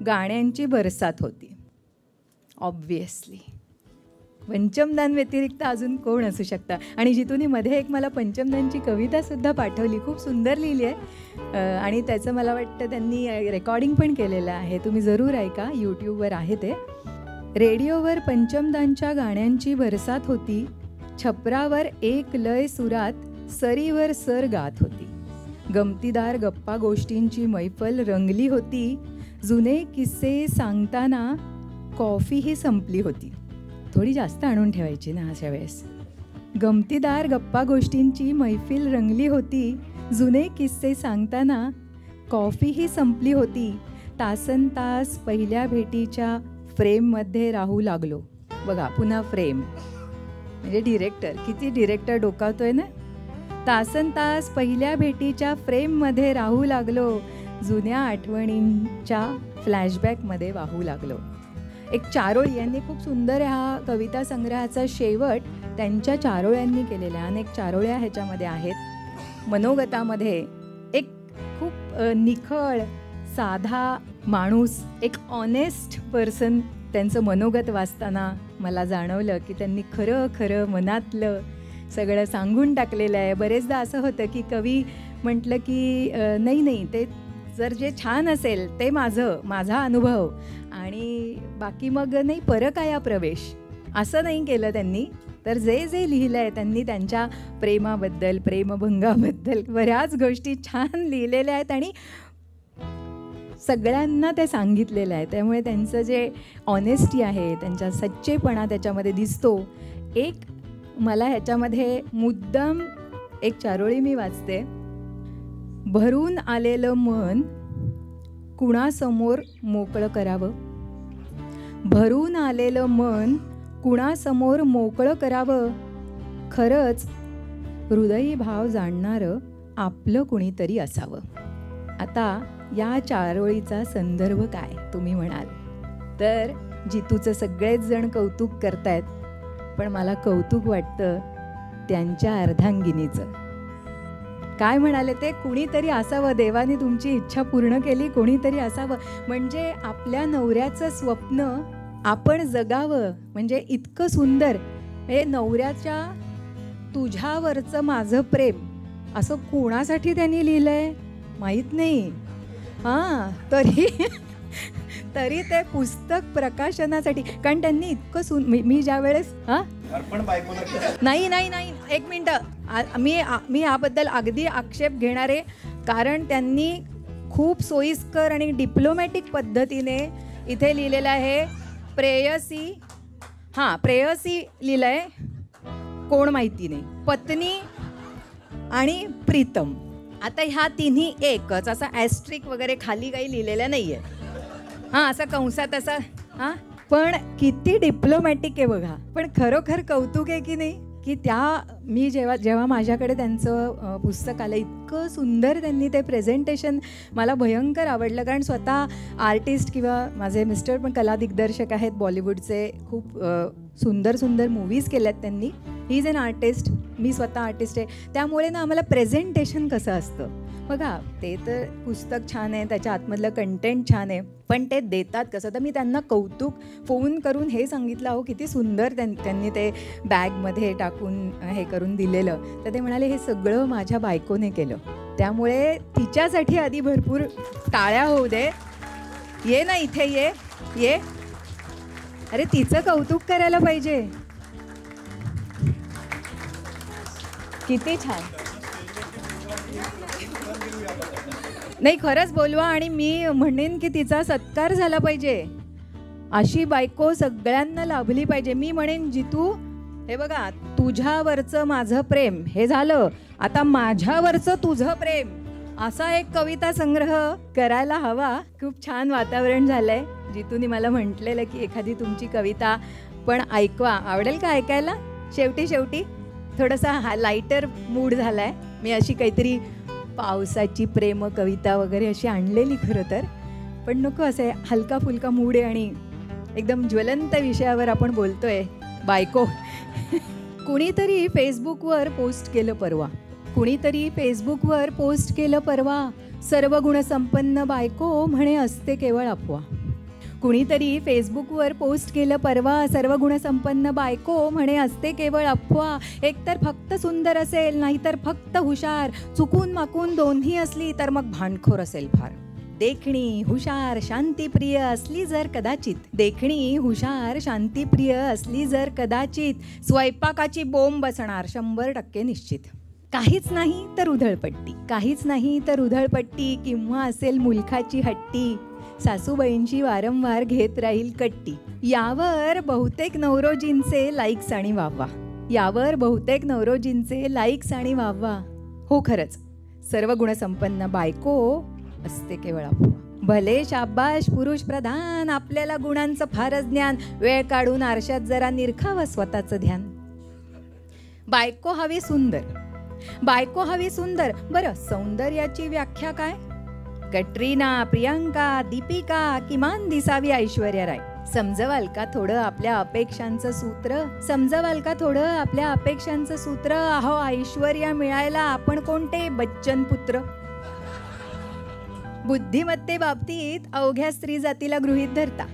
Speaker 4: गाण्यांची बरसात होती. ऑब्व्हियसली पंचमदान व्यतिरिक्त अजून कोण असू शकतं. आणि जितूनी मध्ये एक मला पंचमदांची कवितासुद्धा पाठवली, खूप सुंदर लिहिली आहे. आणि त्याचं मला वाटतं त्यांनी रेकॉर्डिंग पण केलेलं आहे. तुम्ही जरूर ऐका, यूट्यूबवर आहे ते. रेडिओवर पंचमदांच्या गाण्यांची बरसात होती. छपरावर एक लय सुरात सरीवर सर गात होती. गमतीदार गप्पा गोष्टींची मैफल रंगली होती, जुने किस्से सांगताना कॉफीही संपली होती. थोडी जास्त आणून ठेवायची ना अशा वेळेस. गमतीदार गप्पा गोष्टींची मैफिल रंगली होती, जुने किस्से सांगताना कॉफीही संपली होती. तासनतास पहिल्या भेटीच्या फ्रेममध्ये राहू लागलो. बघा पुन्हा फ्रेम, म्हणजे डिरेक्टर, किती डिरेक्टर डोकावतोय ना. तासनतास पहिल्या भेटीच्या फ्रेममध्ये राहू लागलो, जुन्या आठवणींच्या फ्लॅशबॅकमध्ये वाहू लागलो. एक चारोळी यांनी खूप सुंदर हा कविता संग्रहाचा शेवट त्यांच्या चारोळ्यांनी केलेला आहे. अनेक चारोळ्या ह्याच्यामध्ये आहेत. मनोगतामध्ये एक खूप निखळ साधा माणूस, एक ऑनेस्ट पर्सन, त्यांचं मनोगत वाचताना मला जाणवलं की त्यांनी खरं खरं मनातलं सगळं सांगून टाकलेलं आहे. बरेचदा असं होतं की कवी म्हटलं की नाही ते जर जे छान असेल ते माझा अनुभव आणि बाकी मग नाही परकाया प्रवेश, असं नाही केलं त्यांनी. तर जे लिहिलं आहे त्यांनी त्यांच्या प्रेमाबद्दल, प्रेमभंगाबद्दल बऱ्याच गोष्टी छान लिहिलेल्या आहेत आणि सगळ्यांना ते सांगितलेलं आहे. त्यामुळे त्यांचं जे ऑनेस्टी आहे, त्यांचा सच्चेपणा त्याच्यामध्ये दिसतो. एक मला ह्याच्यामध्ये मुद्दाम एक चारोळी मी वाचते. भरून आलेलं मन कुणासमोर मोकळं करावं, भरून आलेलं मन कुणासमोर मोकळं करावं, खरंच हृदयी भाव जाणणारं आपलं कुणीतरी असावं. आता या चारोळीचा संदर्भ काय तुम्ही म्हणाल तर जितूचं सगळेच जण कौतुक करतायत, पण मला कौतुक वाटतं त्यांच्या अर्धांगिनीचं. काय म्हणाले ते, कुणीतरी असावं, देवाने तुमची इच्छा पूर्ण केली, कोणीतरी असावं. म्हणजे आपल्या नवऱ्याचं स्वप्न आपण जगावं. म्हणजे इतकं सुंदर हे नवऱ्याच्या तुझ्यावरचं माझं प्रेम असं कोणासाठी त्यांनी लिहिलंय माहीत नाही. हां, तरी ते पुस्तक प्रकाशनासाठी, कारण त्यांनी इतकं मी ज्या वेळेस नाही एक मिनटं, मी याबद्दल अगदी आक्षेप घेणारे, कारण त्यांनी खूप सोयीस्कर आणि डिप्लोमॅटिक पद्धतीने इथे लिहिलेलं आहे प्रेयसी. प्रेयसी लिहिलं आहे, कोण माहिती नाही, पत्नी आणि प्रीतम. आता ह्या तिन्ही एकच, असा ॲस्ट्रिक वगैरे खाली काही लिहिलेलं नाही आहे. असं कंसात असं पण किती डिप्लोमॅटिक आहे बघा. पण खरोखर कौतुक आहे की नाही, की मी जेव्हा माझ्याकडे त्यांचं पुस्तक आलं, इतकं सुंदर त्यांनी ते प्रेझेंटेशन मला भयंकर आवडलं. कारण स्वतः आर्टिस्ट, किंवा माझे मिस्टर पण कला दिग्दर्शक आहेत बॉलिवूडचे, खूप सुंदर मूव्हीज केल्यात त्यांनी. ही इज एन आर्टिस्ट, मी स्वतः आर्टिस्ट आहे. त्यामुळे ना आम्हाला प्रेझेंटेशन कसं असतं बघा, ते तर पुस्तक छान आहे, त्याच्या आतमधलं कंटेंट छान आहे, पण ते देतात कसं. तर मी त्यांना कौतुक फोन करून हे सांगितलं, अहो किती सुंदर त्यांनी ते बॅगमध्ये टाकून हे करून दिलेलं. तर ते म्हणाले हे सगळं माझ्या बायकोने केलं, त्यामुळे तिच्यासाठी आधी भरपूर टाळ्या होऊ दे. ये ना इथे, ये. अरे तिचं कौतुक करायला पाहिजे. किती छान. नाही खरंच बोलवा, आणि मी म्हणेन की तिचा सत्कार झाला पाहिजे. अशी बायको सगळ्यांना लाभली पाहिजे. मी म्हणेन जितू, हे बघा, तुझ्यावरचं माझं प्रेम हे झालं, आता माझ्यावरचं तुझं प्रेम, असा एक कविता संग्रह करायला हवा. खूप छान वातावरण झालंय. जितूने मला म्हटलेलं की एखादी तुमची कविता पण ऐकवा, आवडेल का ऐकायला. शेवटी थोडासा लाईटर मूड झालाय. मी अशी काहीतरी पावसाची प्रेम कविता वगैरे अशी आणलेली खरं तर, पण नको, असे हलका फुलका मूड आहे आणि एकदम ज्वलंत विषयावर आपण बोलतोय. बायको. कुणीतरी फेसबुकवर पोस्ट केलं परवा, सर्व गुणसंपन्न बायको म्हणे असते केवळ अफवा. कुणीतरी फेसबुकवर पोस्ट केलं परवा, सर्व गुणसंपन्न बायको म्हणे असते केवळ अफवा. एकतर फक्त सुंदर असेल, नाहीतर फक्त हुशार, चुकून माकून दोन्ही असली तर मग भांडखोर असेल फार. देखणी, हुशार, शांतिप्रिय असली जर कदाचित, स्वयंपाकाची बोंब बसणार 100% निश्चित. काहीच नाही तर उधळपट्टी, काहीच नाही तर उधळपट्टी, किंवा असेल मुलखाची हट्टी, सासूबाईंची वारंवार घेत राहील कट्टी. यावर बहुतेक नवरोजींचे लाईक्स आणि वाहवा, यावर बहुतेक नवरोजींचे लाईक्स आणि वाहवा. हो, खरंच सर्व गुणसंपन्न बायको असते केवळ अफवा. भले शाबाश पुरुष प्रधान, आपल्याला गुणांचं फारच ज्ञान, वेळ काढून आरशात जरा निरखावं स्वतःचं ध्यान. बायको हवी सुंदर, बायको हवी सुंदर. बरं, सौंदर्याची व्याख्या काय? कटरीना, प्रियांका, दीपिका, किमान दिसावी ऐश्वर्या राय. समजवाल का थोडं आपल्या अपेक्षांचं सूत्र? समजवाल का थोडं आपल्या अपेक्षांचं सूत्र? अहो, ऐश्वर्या मिळायला आपण कोणते बच्चन पुत्र? बुद्धिमत्ते बाबतीत अवघ्या स्त्री जातीला गृहीत धरता,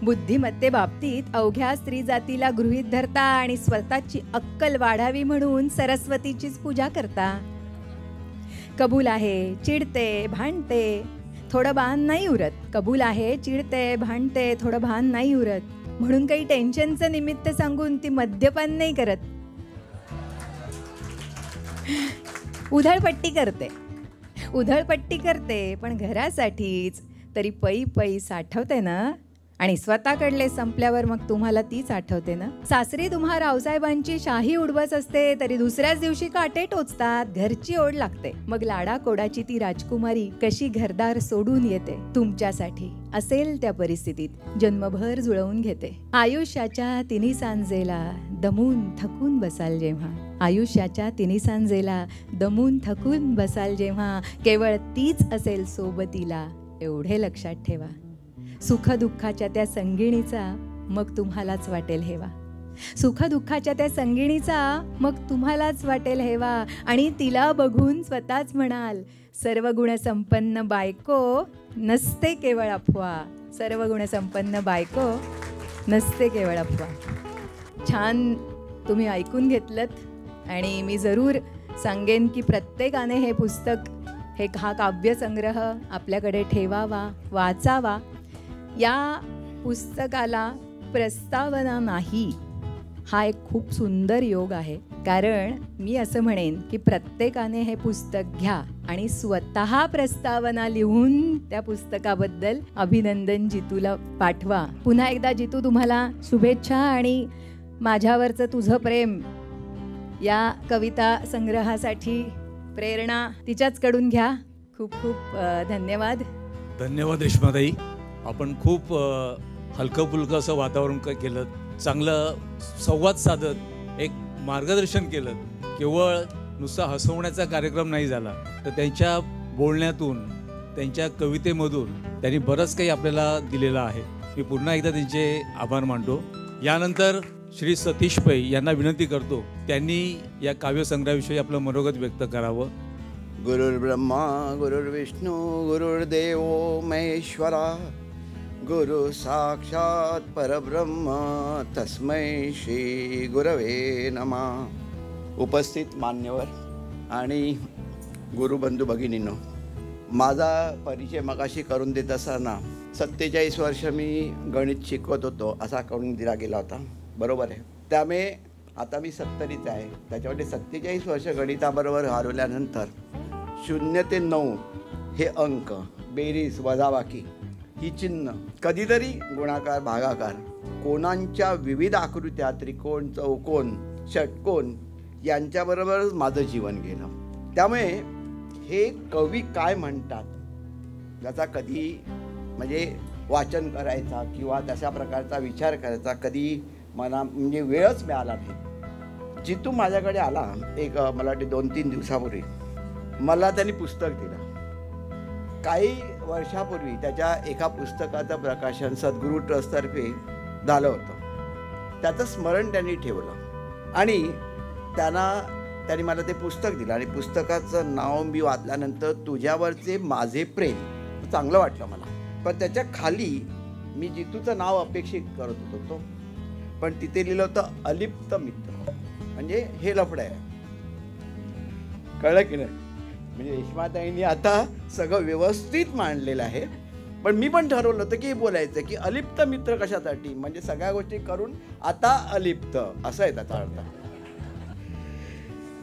Speaker 4: बुद्धिमत्ते बाबतीत अवघ्या स्त्री जातीला गृहीत धरता, आणि स्वतःची अक्कल वाढावी म्हणून सरस्वतीचीच पूजा करता. कबूल आहे चिडते भांडते, थोडं भान नाही उरत. कबूल आहे चिडते भांडते, थोडं भान नाही उरत. म्हणून काही टेन्शनचं निमित्त सांगून ती मद्यपान नाही करत. उधळपट्टी करते, उधळपट्टी करते, पण घरासाठीच. तरी पै पै साठवते ना, आणि स्वतःकडले संपल्यावर मग तुम्हाला तीच आठवते ना. सासरी तुम्हा रावसाहेबांची शाही उडबस असते, तरी दुसऱ्याच दिवशी काटे टोचतात. घरची ओढ लागते, मग लाडा कोडाची ती राजकुमारी कशी घरदार सोडून येते. तुमच्यासाठी असेल त्या परिस्थितीत जन्मभर जुळवून घेते. आयुष्याच्या तिन्ही सांजेला दमून थकून बसाल जेव्हा, आयुष्याच्या तिन्ही सांजेला दमून थकून बसाल जेव्हा, केवळ तीच असेल सोबतीला, एवढे लक्षात ठेवा. सुखदुःखाच्या त्या संगिणीचा मग तुम्हालाच वाटेल हेवा, सुखदुःखाच्या त्या संगिणीचा मग तुम्हालाच वाटेल हेवा. आणि तिला बघून स्वतःच म्हणाल, सर्व गुणसंपन्न बायको नसते केवळ अफवा, सर्व गुणसंपन्न बायको नसते केवळ अफवा. छान तुम्ही ऐकून घेतलंत, आणि मी जरूर सांगेन की प्रत्येकाने हे पुस्तक, हा काव्यसंग्रह आपल्याकडे ठेवावा, वाचावा. या पुस्तकाला प्रस्तावना नाही, हा एक खूप सुंदर योग आहे. कारण मी असं म्हणेन की प्रत्येकाने हे पुस्तक घ्या आणि स्वतः प्रस्तावना लिहून त्या पुस्तकाबद्दल अभिनंदन जितूला पाठवा. पुन्हा एकदा जितू, तुम्हाला शुभेच्छा, आणि माझ्यावरचं तुझं प्रेम या कविता संग्रहासाठी प्रेरणा तिच्याचकडून घ्या. खूप खूप धन्यवाद.
Speaker 1: धन्यवाद रेश्माताई. आपण खूप हलकं फुलकं असं वातावरण केलं, चांगलं संवाद साधत एक मार्गदर्शन केलं. केवळ नुसता हसवण्याचा कार्यक्रम नाही झाला, तर त्यांच्या बोलण्यातून, त्यांच्या कवितेमधून त्यांनी बरंच काही आपल्याला दिलेलं आहे. मी पुन्हा एकदा त्यांचे आभार मानतो. यानंतर श्री सतीश पै यांना विनंती करतो, त्यांनी या काव्यसंग्रहाविषयी आपलं मनोगत व्यक्त करावं.
Speaker 3: गुरुर्ब्रह्मा गुरुर्विष्णू गुरुर्देवो महेश्वरा, गुरु साक्षात परब्रह्म तस्मै श्री गुरवे नमः. उपस्थित मान्यवर आणि गुरुबंधू भगिनींनो, माझा परिचय मगाशी करून देत असताना 47 वर्ष मी गणित शिकवत होतो असा करून दिला गेला होता. बरोबर आहे. त्यामुळे आता मी 70च आहे. त्याच्यामध्ये 47 वर्ष गणिताबरोबर घालवल्यानंतर 0 ते 9 हे अंक, बेरीज वजाबाकी ही चिन्ह, कधीतरी गुणाकार भागाकार, कोणांच्या विविध आकृत्या, त्रिकोण चौकोन षटकोन यांच्याबरोबरच माझं जीवन गेलं. त्यामुळे हे कवी काय म्हणतात याचा कधी म्हणजे वाचन करायचा किंवा तशा प्रकारचा विचार करायचा कधी मला म्हणजे वेळच मिळाला नाही. जितू माझ्याकडे आला एक मला वाटते 2-3 दिवसापूर्वी, मला त्यांनी पुस्तक दिलं. काही वर्षापूर्वी त्याच्या एका पुस्तकाचं प्रकाशन सद्गुरू ट्रस्टतर्फे झालं होतं. त्याचं स्मरण त्यांनी ठेवलं आणि त्यांनी मला ते पुस्तक दिलं आणि पुस्तकाचं नाव मी वाचल्यानंतर तुझ्यावरचे माझे प्रेम, चांगलं वाटलं मला. पण त्याच्या खाली मी जितूचं नाव अपेक्षित करत होतो, पण तिथे लिहिलं होतं अलिप्त मित्र, म्हणजे हे लफडं आहे. कळलं की नाही? म्हणजे रेश्माताईंनी आता सगळं व्यवस्थित मांडलेलं आहे. पण मी पण ठरवलं होतं की बोलायचं की अलिप्त मित्र कशासाठी, म्हणजे सगळ्या गोष्टी करून आता अलिप्त, असं आहे त्याचा अर्थ.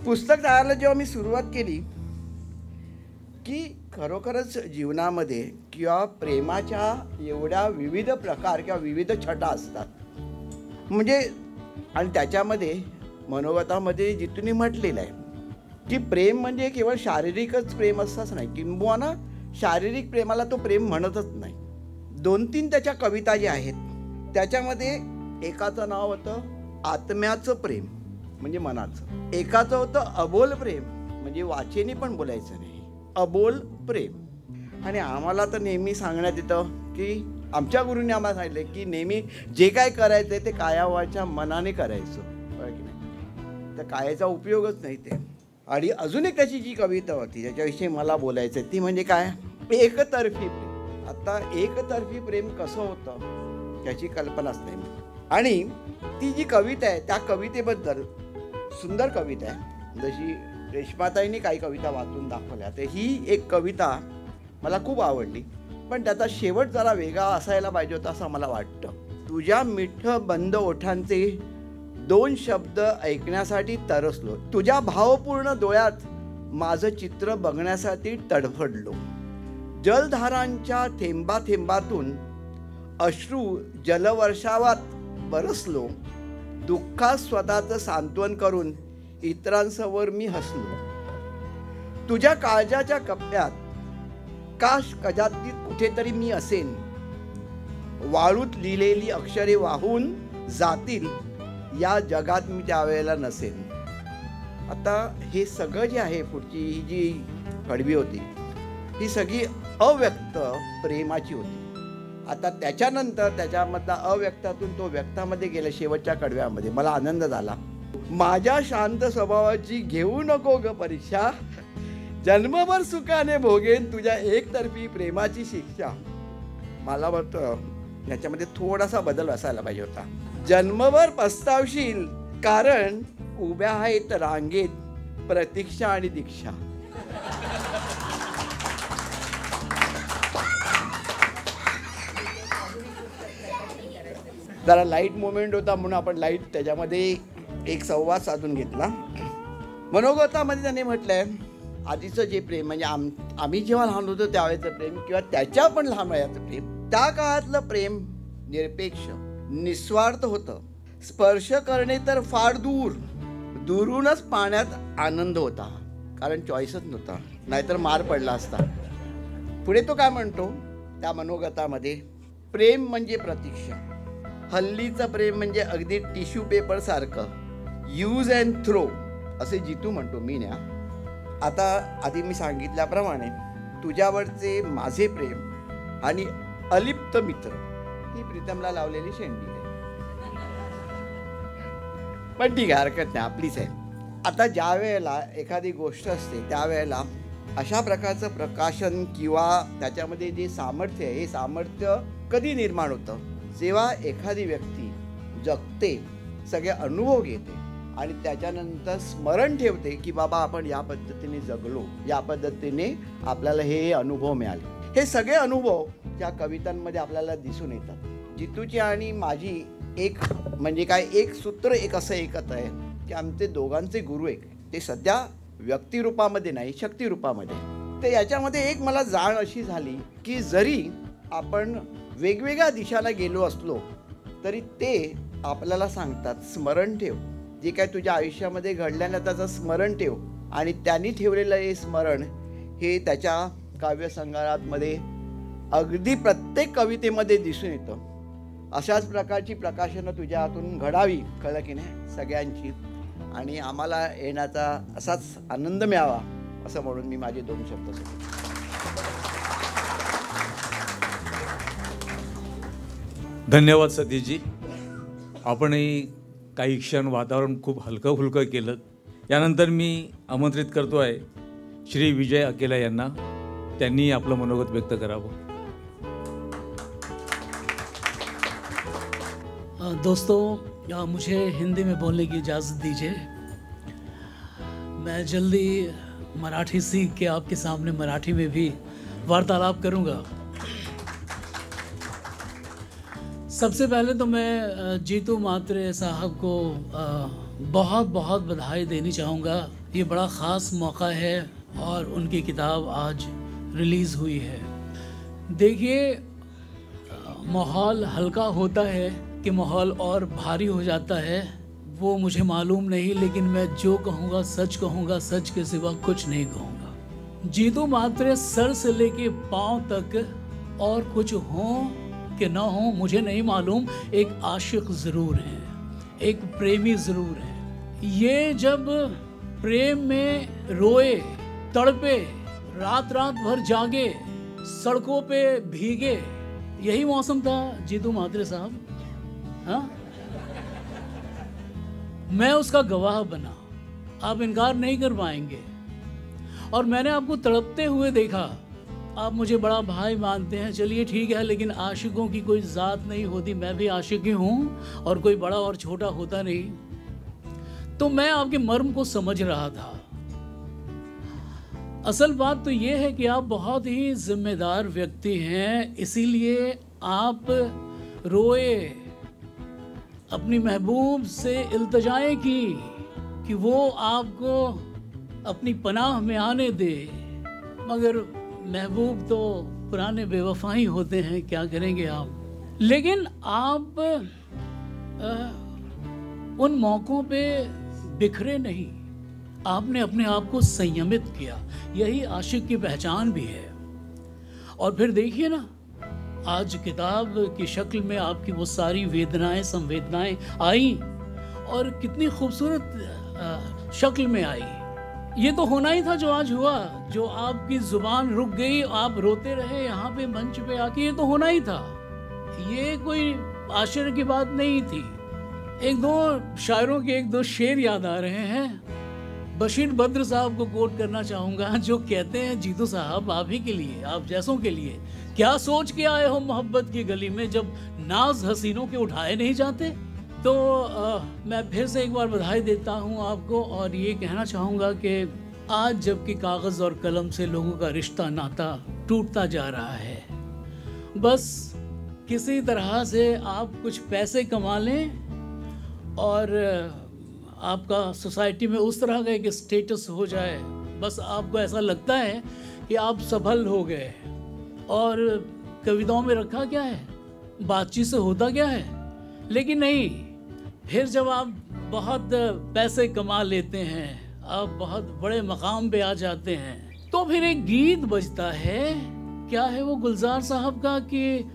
Speaker 5: पुस्तक तयारला जेव्हा मी सुरुवात केली की खरोखरच जीवनामध्ये किंवा प्रेमाच्या एवढ्या विविध प्रकार किंवा विविध छटा असतात म्हणजे आणि त्याच्यामध्ये मनोगतामध्ये जिथून म्हटलेलं आहे की प्रेम म्हणजे केवळ शारीरिकच प्रेम असताच नाही किंबहुना शारीरिक प्रेमाला तो प्रेम म्हणतच नाही. 2-3 त्याच्या कविता ज्या आहेत त्याच्यामध्ये एकाचं नाव होतं आत्म्याचं प्रेम म्हणजे मनाचं, एकाचं होतं अबोल प्रेम म्हणजे वाचेने पण बोलायचं नाही, अबोल प्रेम. आणि आम्हाला तर नेहमी सांगण्यात येतं की आमच्या गुरूंनी आम्हाला सांगितलं की नेहमी जे काय करायचं ते कायावाच्या मनाने करायचं, की नाही तर कायाचा उपयोगच नाही ते. आणि अजून एक त्याची जी कविता होती त्याच्याविषयी मला बोलायचं आहे ती म्हणजे काय, एकतर्फी प्रेम. आता एकतर्फी प्रेम कसं होतं त्याची कल्पनाच नाही. आणि ती जी कविता आहे त्या कवितेबद्दल सुंदर कविता आहे, जशी रेश्माताईंनी काही कविता वाचून दाखवल्या तर ही एक कविता मला खूप आवडली, पण त्याचा शेवट जरा वेगळा असायला पाहिजे होता असं मला वाटतं. तुझ्या मिठ बंद ओठांचे 2 शब्द ऐकण्यासाठी तरसलो, तुझ्या भावपूर्ण डोळ्यात माझं चित्र बघण्यासाठी तडफडलो, जलधारांच्या थेंबा थेंबातून अश्रू जलवर्षावात बरसलो, दुःखात स्वतःचं सांत्वन करून इतरांसमोर मी हसलो, तुझ्या काळजाच्या कप्प्यात काश कदाचित कुठेतरी मी असेन, वाळूत लिहिलेली अक्षरे वाहून जातील या जगात मी त्यावेळेला नसेन. आता हे सगळं जे आहे पुढची ही जी कडवी होती ही सगळी अव्यक्त प्रेमाची होती. आता त्याच्यानंतर त्याच्यामधला अव्यक्तातून तो व्यक्तामध्ये गेला शेवटच्या कडव्यामध्ये. मला आनंद झाला. माझ्या शांत स्वभावाची घेऊ नको ग परीक्षा, जन्मभर सुखाने भोगेन तुझ्या एकतर्फी प्रेमाची शिक्षा. मला वाटतं याच्यामध्ये थोडासा बदल असायला पाहिजे होता. जन्मभर पस्तावशील कारण उभ्या आहेत रांगेत प्रतीक्षा आणि दीक्षा. जरा लाईट मोमेंट होता म्हणून आपण लाईट त्याच्यामध्ये एक संवाद साधून घेतला. मनोगतामध्ये त्याने म्हटलंय आधीचं जे प्रेम म्हणजे आम्ही जेव्हा लहान होतो त्यावेळेचं प्रेम किंवा त्याच्या पण लहान वयाचं प्रेम, त्या काळातलं प्रेम निरपेक्ष निस्वार्थ होतं. स्पर्श करणे तर फार दूर, दुरूनच पाण्यात आनंद होता कारण चॉईसच नव्हता, नाहीतर मार पडला असता. पुढे तो काय म्हणतो त्या मनोगतामध्ये, प्रेम म्हणजे प्रतीक्षा, हल्लीचं प्रेम म्हणजे अगदी टिश्यू पेपर सारखं, यूज अँड थ्रो असे जितू म्हणतो मी न्या. आता आधी मी सांगितल्याप्रमाणे तुझ्यावरचे माझे प्रेम आणि अलिप्त मित्र ही प्रीतमला लावलेली शेंडी आहे. पण ठीक आहे, हरकत नाही, आपलीच आहे. आता ज्या वेळेला एखादी गोष्ट असते त्यावेळेला अशा प्रकारचं प्रकाशन किंवा त्याच्यामध्ये जे सामर्थ्य आहे हे सामर्थ्य कधी निर्माण होतं, जेव्हा एखादी व्यक्ती जगते, सगळे अनुभव घेते आणि त्याच्यानंतर स्मरण ठेवते की बाबा आपण या पद्धतीने जगलो, या पद्धतीने आपल्याला हे अनुभव मिळाले. हे सगळे अनुभव त्या कवितांमध्ये आपल्याला दिसून येतात. जितूची आणि माझी एक म्हणजे काय एक सूत्र एक असं एकच आहे की आमचे दोघांचे गुरु एक, ते सध्या व्यक्तिरूपामध्ये नाही शक्तिरूपामध्ये. तर याच्यामध्ये एक मला जाण अशी झाली की जरी आपण वेगवेगळ्या दिशाला गेलो असलो तरी ते आपल्याला सांगतात स्मरण ठेव, जे काय तुझ्या आयुष्यामध्ये घडल्यानं त्याचं स्मरण ठेव. आणि त्यांनी ठेवलेलं हे स्मरण हे त्याच्या काव्यसंग्रहामध्ये अगदी प्रत्येक कवितेमध्ये दिसून येतं. अशाच प्रकारची प्रकाशनं तुझ्या हातून घडावी, कळलं की नाही, सगळ्यांची. आणि आम्हाला येण्याचा असाच आनंद मिळावा असं म्हणून मी माझे 2 शब्द सांगतो.
Speaker 1: धन्यवाद सतीशजी. आपणही काही क्षण वातावरण खूप हलकं फुलकं केलं. यानंतर मी आमंत्रित करतो आहे श्री विजय अकेला यांना, त्यांनी आपलं मनोगत व्यक्त करावं.
Speaker 6: दोस्तों, मुझे हिंदी में बोलने की इजाज़त दीजिए. मैं जल्दी मराठी सीख के आपके सामने मराठी में भी वार्तालाप करूंगा. सबसे पहले तो मैं जीतू मात्रे साहब को बहुत बहुत बधाई देनी चाहूँगा ये बड़ा ख़ास मौका है और उनकी किताब आज रिलीज़ हुई है। देखिए, माहौल हल्का होता है कि माहौल और भारी हो जाता है, वो मुझे मालूम नहीं, लेकिन मैं जो कहूँगा सच कहूँगा, सच के सिवा कुछ नहीं कहूँगा। जीतू मात्रे सर से लेके पाँव तक और कुछ हो कि ना हो मुझे नहीं मालूम, एक आशिक ज़रूर है, एक प्रेमी ज़रूर है। ये जब प्रेम में रोए, तड़पे, रात रात भर जागे, सड़कों पे भीगे, यही मौसम था जीतू मात्रे साहब। हाँ, मैं उसका गवाह बना, आप इनकार नहीं कर पाएंगे। और मैंने आपको तड़पते हुए देखा। आप मुझे बड़ा भाई मानते हैं, चलिए ठीक है, लेकिन आशिकों की कोई ज़ात नहीं होती, मैं भी आशिक ही हूँ और कोई बड़ा और छोटा होता नहीं। तो मैं आपके मर्म को समझ रहा था। असल बात तो ये है कि आप बहुत ही जिम्मेदार व्यक्ति हैं, इसीलिए आप रोए, अपनी महबूब से इल्तिजाएं की कि वो आपको अपनी पनाह में आने दे, मगर महबूब तो पुराने बेवफा ही होते हैं, क्या करेंगे आप। लेकिन आप उन मौक़ों पे बिखरे नहीं, आपने अपने आप को संयमित किया, यही आशिक की पहचान भी है। और फिर देखिए ना, आज किताब की शक्ल में आपकी वो सारी वेदनाएं, संवेदनाएं आई और कितनी खूबसूरत शक्ल में आई। ये तो होना ही था जो आज हुआ, जो आपकी जुबान रुक गई, आप रोते रहे यहाँ पे मंच पे आके, ये तो होना ही था। ये कोई आश्चर्य की बात नहीं थी। एक दो शायरों के एक दो शेर याद आ रहे हैं। बशीर बद्र साहब को कोट करना चाहूँगा, जो कहते हैं, जीतू साहब आप ही के लिए, आप जैसों के लिए, क्या सोच के आए हो मोहब्बत की गली में जब नाज हसीनों के उठाए नहीं जाते। तो मैं फिर से एक बार बधाई देता हूँ आपको और ये कहना चाहूँगा कि आज जबकि कागज़ और कलम से लोगों का रिश्ता नाता टूटता जा रहा है, बस किसी तरह से आप कुछ पैसे कमा लें और आपका सोसाइटी में उस तरह का एक स्टेटस हो जाए, बस आपको ऐसा लगता है कि आप सफल हो गए। और कविताओं में रखा क्या है, बातचीत से होता क्या है। लेकिन नहीं, फिर जब आप बहुत पैसे कमा लेते हैं, आप बहुत बड़े मकाम पे आ जाते हैं, तो फिर एक गीत बजता है, क्या है वो, गुलजार साहब का, कि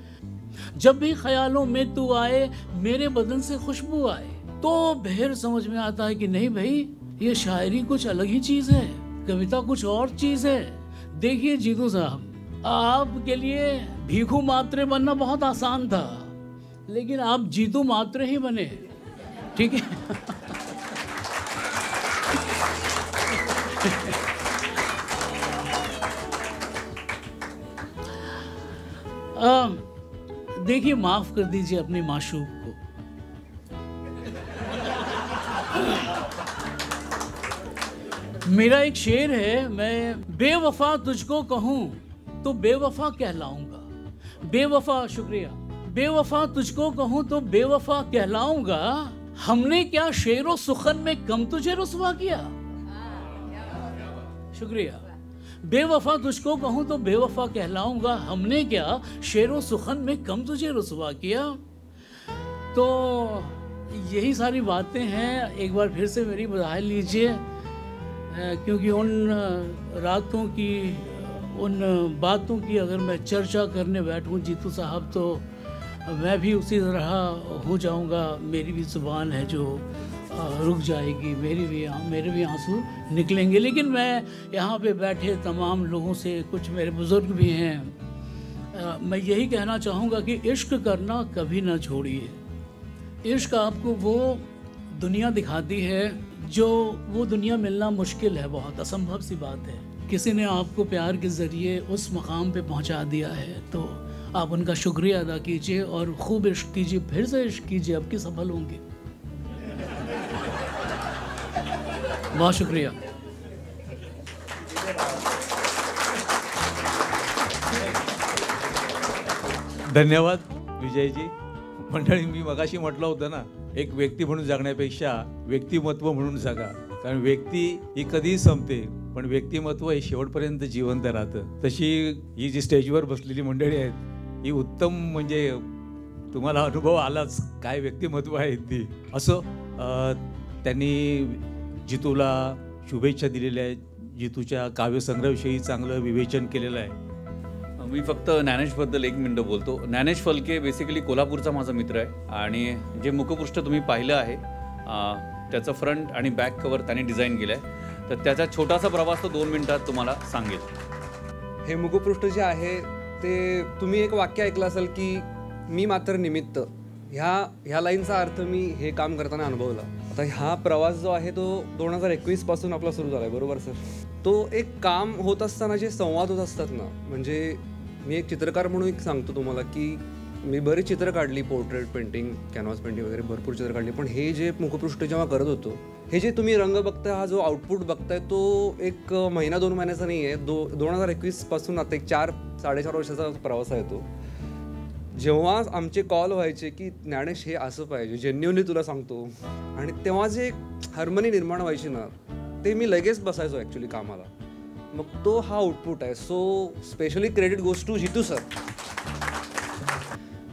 Speaker 6: जब भी ख्यालों में तू आए मेरे बदन से खुशबू आए। तो फिर समझ में आता है कि नहीं भाई, ये शायरी कुछ अलग ही चीज़ है, कविता कुछ और चीज़ है। देखिए जीतू साहब, आपके लिए भीखू मात्रे बनना बहुत आसान था, लेकिन आप जीतू मात्रे ही बने, ठीक है। देखिए, माफ कर दीजिए अपने माशूक को। मेरा एक शेर है, मैं बेवफा तुझको कहूँ तो बेवफा कहलाऊंगा। बेवफा, शुक्रिया। बेवफा तुझको कहूँ तो बेवफा कहलाऊंगा, हमने क्या शेरो सुखन में कम तुझे रुसवा किया। शुक्रिया। बेवफा तुझको कहूँ तो बेवफा कहलाऊंगा, हमने क्या शेरो सुखन में कम तुझे रुसवा किया। तो यही सारी बातें हैं। एक बार फिर से मेरी बधाई लीजिए, क्योंकि उन रातों की, उन बातों की अगर मैं चर्चा करने बैठूं जीतू साहब, तो मैं भी उसी तरह हो जाऊंगा। मेरी भी ज़ुबान है जो रुक जाएगी, मेरे भी आंसू निकलेंगे। लेकिन मैं यहाँ पे बैठे तमाम लोगों से, कुछ मेरे बुज़ुर्ग भी हैं, मैं यही कहना चाहूँगा कि इश्क करना कभी ना छोड़िए। इश्क आपको वो दुनिया दिखाती है जो वो दुनिया मिलना मुश्किल है, बहुत असंभव सी बात है। किसी ने आपको प्यार के ज़रिए उस मकाम पे पहुंचा दिया है, तो आप उनका शुक्रिया अदा कीजिए और खूब इश्क कीजिए, फिर से इश्क कीजिए, अब की सफल होंगे। बहुत शुक्रिया।
Speaker 1: धन्यवाद विजयजी. मंडळी, मी मगाशी म्हटलं होतं ना, एक व्यक्ती म्हणून जगण्यापेक्षा व्यक्तिमत्व म्हणून जगा. कारण व्यक्ती ही कधीही संपते, पण व्यक्तिमत्व हे शेवटपर्यंत जिवंत राहतं. तशी ही जी स्टेजवर बसलेली मंडळी आहेत ही उत्तम, म्हणजे तुम्हाला अनुभव आलाच काय व्यक्तिमत्व आहे ती. असं त्यांनी जितूला शुभेच्छा दिलेल्या आहेत. जितूच्या काव्यसंग्रहाविषयी चांगलं विवेचन केलेलं आहे.
Speaker 2: मी फक्त ज्ञानेशबद्दल 1 मिनिट बोलतो. ज्ञानेश फलके बेसिकली कोल्हापूरचा माझा मित्र आहे आणि जे मुखपृष्ठ तुम्ही पाहिलं आहे त्याचं फ्रंट आणि बॅक कवर त्याने डिझाईन केलं आहे. तर त्याचा छोटासा प्रवास तो 2 मिनिटात तुम्हाला सांगेल.
Speaker 7: हे मुखपृष्ठ जे आहे ते तुम्ही एक वाक्य ऐकलं असेल की मी मात्र निमित्त. ह्या लाईनचा अर्थ मी हे काम करताना अनुभवला. आता हा प्रवास जो आहे तो 2021 पासून आपला सुरू झाला आहे, बरोबर सर? तो एक काम होत असताना जे संवाद होत असतात ना, म्हणजे मी एक चित्रकार म्हणून एक सांगतो तुम्हाला की मी बरीच चित्र काढली, पोर्ट्रेट पेंटिंग, कॅनव्हास पेंटिंग वगैरे भरपूर चित्र काढली. पण हे जे मुखपृष्ठ जेव्हा करत होतो, हे जे तुम्ही रंग बघताय, हा जो आउटपुट बघताय तो एक महिना 2 महिन्याचा नाही आहे. 2021 पासून आता एक 4-4.5 वर्षाचा प्रवास आहे तो. जेव्हा आमचे कॉल व्हायचे की ज्ञानेश हे असं पाहिजे, जेन्युअनली तुला सांगतो, आणि तेव्हा जे हार्मनी निर्माण व्हायची ना, ते मी लगेच बसायचो ॲक्च्युली कामाला. मग तो हा आउटपुट आहे. So specially credit goes to Jitu sir.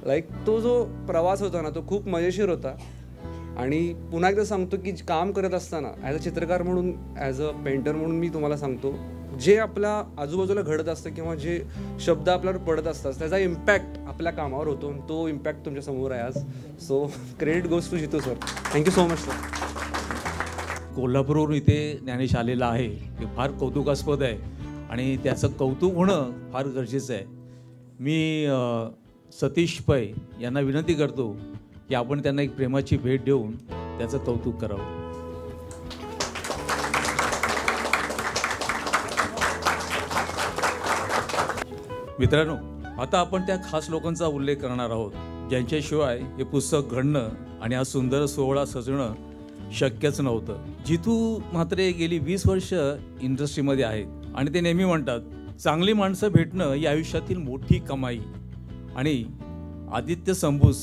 Speaker 7: Like तो जो प्रवास होता ना तो खूप मजेशीर होता. आणि पुन्हा एकदा सांगतो की काम करत असताना ॲज अ चित्रकार म्हणून, ॲज अ पेंटर म्हणून मी तुम्हाला सांगतो, जे आपल्या आजूबाजूला घडत असतं किंवा जे शब्द आपल्यावर पडत असतात त्याचा इम्पॅक्ट आपल्या कामावर होतो. तो इम्पॅक्ट तुमच्या समोर आहे आज. So credit goes to Jitu sir. Thank you so much sir.
Speaker 1: कोल्हापूरवरून इथे ज्ञानेश आलेला आहे हे फार कौतुकास्पद आहे आणि त्याचं कौतुक होणं फार गरजेचं आहे. मी सतीश पै यांना विनंती करतो की आपण त्यांना एक प्रेमाची भेट देऊन त्याचं कौतुक करावं. मित्रांनो, आता आपण त्या खास लोकांचा उल्लेख करणार आहोत ज्यांच्याशिवाय हे पुस्तक घडणं आणि हा सुंदर सोहळा सजणं शक्यच नव्हतं. जितू म्हात्रे गेली 20 वर्ष इंडस्ट्रीमध्ये आहेत आणि ते नेहमी म्हणतात, चांगली माणसं भेटणं ही आयुष्यातील मोठी कमाई. आणि आदित्य संभूस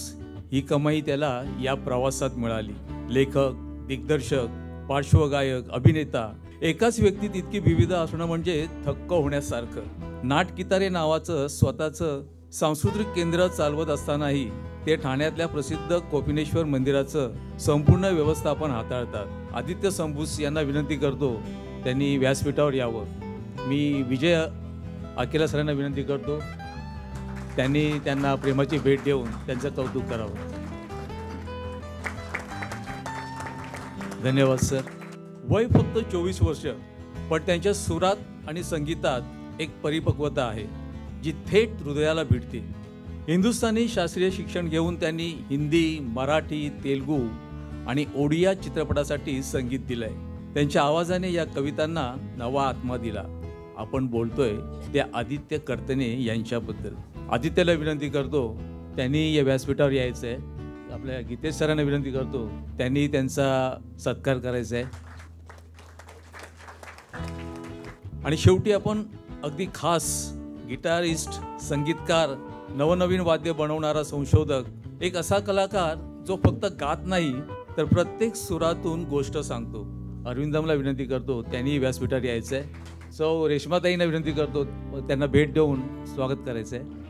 Speaker 1: ही कमाई त्याला या प्रवासात मिळाली. लेखक, दिग्दर्शक, पार्श्वगायक, अभिनेता एकाच व्यक्तीत इतकी विविध असणं म्हणजे थक्क होण्यासारखं. नाटकितारे नावाचं स्वतःचं सांस्कृतिक केंद्र चालवत असतानाही ते ठाण्यातल्या प्रसिद्ध कोपिनेश्वर मंदिराचं संपूर्ण व्यवस्थापन हाताळतात. आदित्य संभूस यांना विनंती करतो त्यांनी व्यासपीठावर यावं. मी विजय अकेला सरांना विनंती करतो त्यांनी त्यांना प्रेमाची भेट देऊन त्यांचं कौतुक करावं. धन्यवाद सर. वय फक्त 24 वर्ष, पण त्यांच्या सुरात आणि संगीतात एक परिपक्वता आहे जी थेट हृदयाला भिडते. हिंदुस्थानी शास्त्रीय शिक्षण घेऊन त्यांनी हिंदी, मराठी, तेलुगू आणि ओडिया चित्रपटासाठी संगीत दिलंय. त्यांच्या आवाजाने या कवितांना नवा आत्मा दिला. आपण बोलतोय त्या आदित्य कर्तने यांच्याबद्दल. आदित्यला विनंती करतो त्यांनी या व्यासपीठावर यायचं आहे. आपल्या गीतेश सरांना विनंती करतो त्यांनी त्यांचा सत्कार करायचा आहे. आणि शेवटी आपण अगदी खास गिटारिस्ट, संगीतकार, नवनवीन वाद्य बनवणारा संशोधक, एक असा कलाकार जो फक्त गात नाही तर प्रत्येक सुरातून गोष्ट सांगतो. अरविंदमला विनंती करतो त्यांनी व्यासपीठावर यायचं आहे. सो रेश्माताईंना विनंती करतो त्यांना भेट देऊन स्वागत करायचं आहे.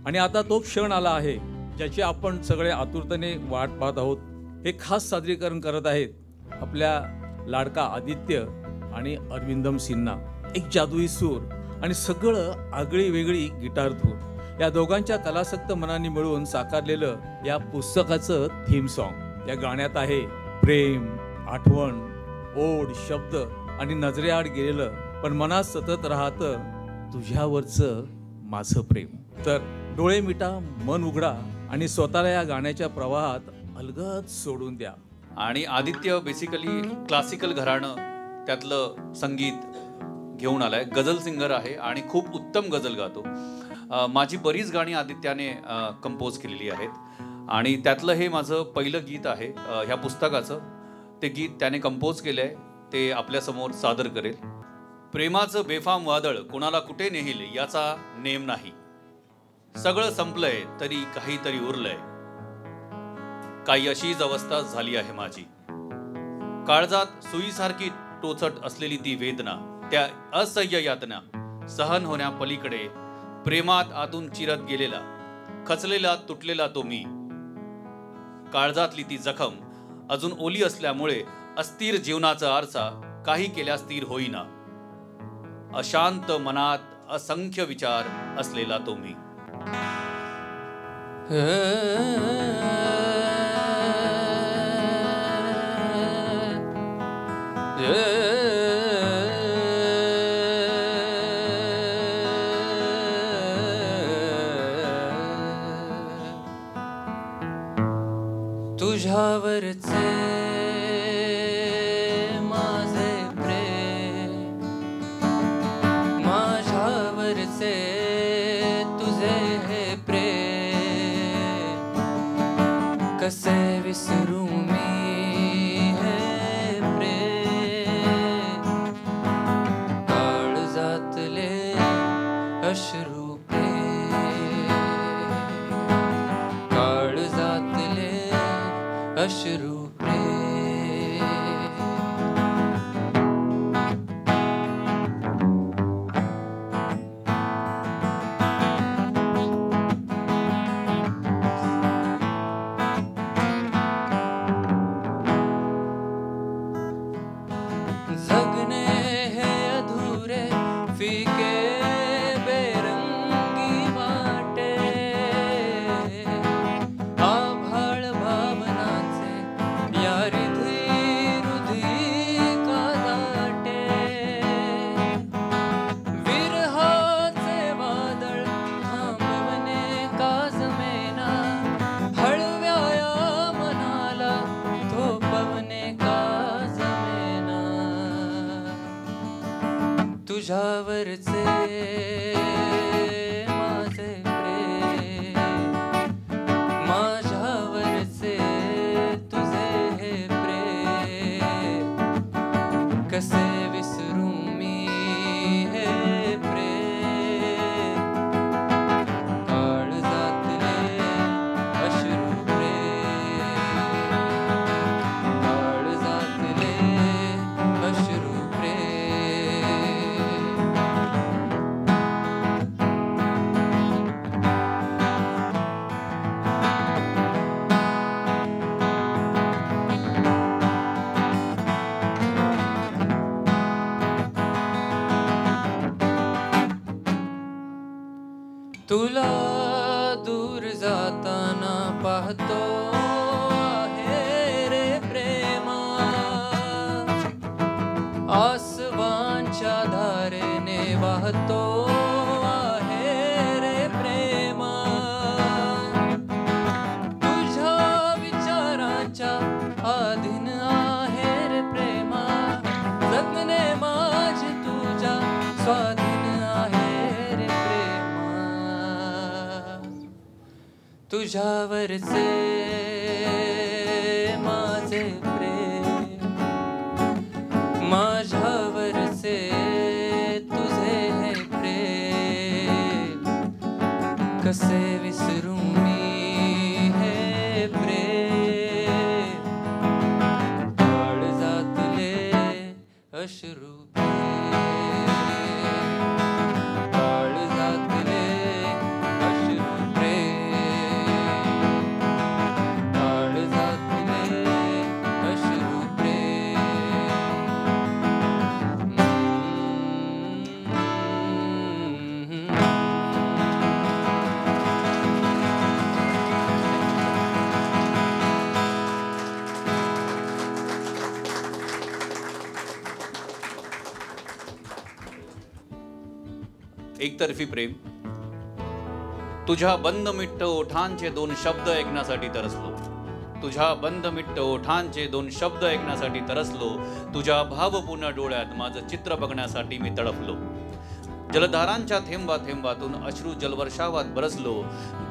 Speaker 1: आणि आता तो क्षण आला आहे ज्याची आपण सगळे आतुरतेने वाट पाहत आहोत. हे खास सादरीकरण करत आहेत आपल्या लाडका आदित्य आणि अरविंदम सिन्हा. एक जादुई सूर आणि सगळं आगळी वेगळी गिटार धून या दोघांच्या कलासक्त मनाने मिळून साकारलेलं या पुस्तकाचं थीम सॉन्ग. या गाण्यात आहे प्रेम, आठवण, ओढ, शब्द आणि नजरेआड गेलेलं पण मनात सतत राहतं तुझ्यावरचं माझं प्रेम. तर डोळे मिटा, मन उघडा आणि स्वतःला या गाण्याच्या प्रवाहात अलगद सोडून द्या.
Speaker 2: आणि आदित्य बेसिकली क्लासिकल घराणं त्यातलं संगीत घेऊन आलाय. गझल सिंगर आहे आणि खूप उत्तम गझल गातो. माझी बरीच गाणी आदित्याने कंपोज केलेली आहेत आणि त्यातलं हे माझं पहिलं गीत आहे ह्या पुस्तकाचं. ते गीत त्याने कंपोज केलं आहे, ते आपल्यासमोर सादर करेल. प्रेमाचं बेफाम वादळ कोणाला कुठे नेईल याचा नेम नाही. सगळं संपलंय तरी काहीतरी उरलंय. काही अशीच अवस्था झाली आहे माझी. काळजात सुईसारखी टोचट असलेली ती वेदना, त्या असह्य यातना सहन होण्यापलीकडे प्रेमात आतून चिरत गेलेला, खचलेला तुटलेला तो मी. काळजातली ती जखम अजून ओली असल्यामुळे अस्थिर जीवनाचा आरसा काही केल्या स्थिर होईना. अशांत मनात असंख्य विचार असलेला तो मी.
Speaker 8: तुझ्यावरचे माझे प्रेम, माझ्यावरचे तुझे हे प्रेम, कसे विसरू मी हे प्रेम. काळजातले अश्रू प्रेम, काळजातले अश्रू प्रेम. जगणे हे अधुरे फिके बेरंगी वाटे, आभाळ भावनाचे या रिधी रुधी का दाटे. विरहाचे वादळ थांबवणे का जमेना, हळव्या या मनाला थोपवणे का जमेना. तुझ्यावरचे माझे प्रेम, माझ्यावरचे तुझे हे प्रेम, कसे विसरू मी हे प्रेम. काळजातले अश्रू प्रेम, काळजातले अश्रू प्रेम. तुला दूर जाताना पाहतो आहे रे प्रेमा, आसवांच्या धारेने वाहतो आहे रे प्रेमा. तुझ्या विचारांच्या अधीन आहे रे प्रेमा, जगणे माझे तुझ्या स्वाधीन आहे रे प्रेमा. तुझ्यावरचे माझे प्रेम, माझ्यावरचे तुझे हे प्रेम, कसे विसरू मी हे प्रेम. काळजातले अश्रू प्रेम, काळजातले अश्रू प्रेम, काळजातले अश्रू प्रेम.
Speaker 2: एकतर्फी प्रेम. तुझ्या बंद मिट्ट ओठांचे दोन शब्द ऐकण्यासाठी तरसलो, तुझ्या बंद मिट्ट ओठांचे दोन शब्द ऐकण्यासाठी तरसलो. तुझ्या भावपूर्ण डोळ्यात माझं चित्र बघण्यासाठी मी तडफलो. जलधारांच्या थेंबा थेंबातून अश्रू जलवर्षावात बरसलो.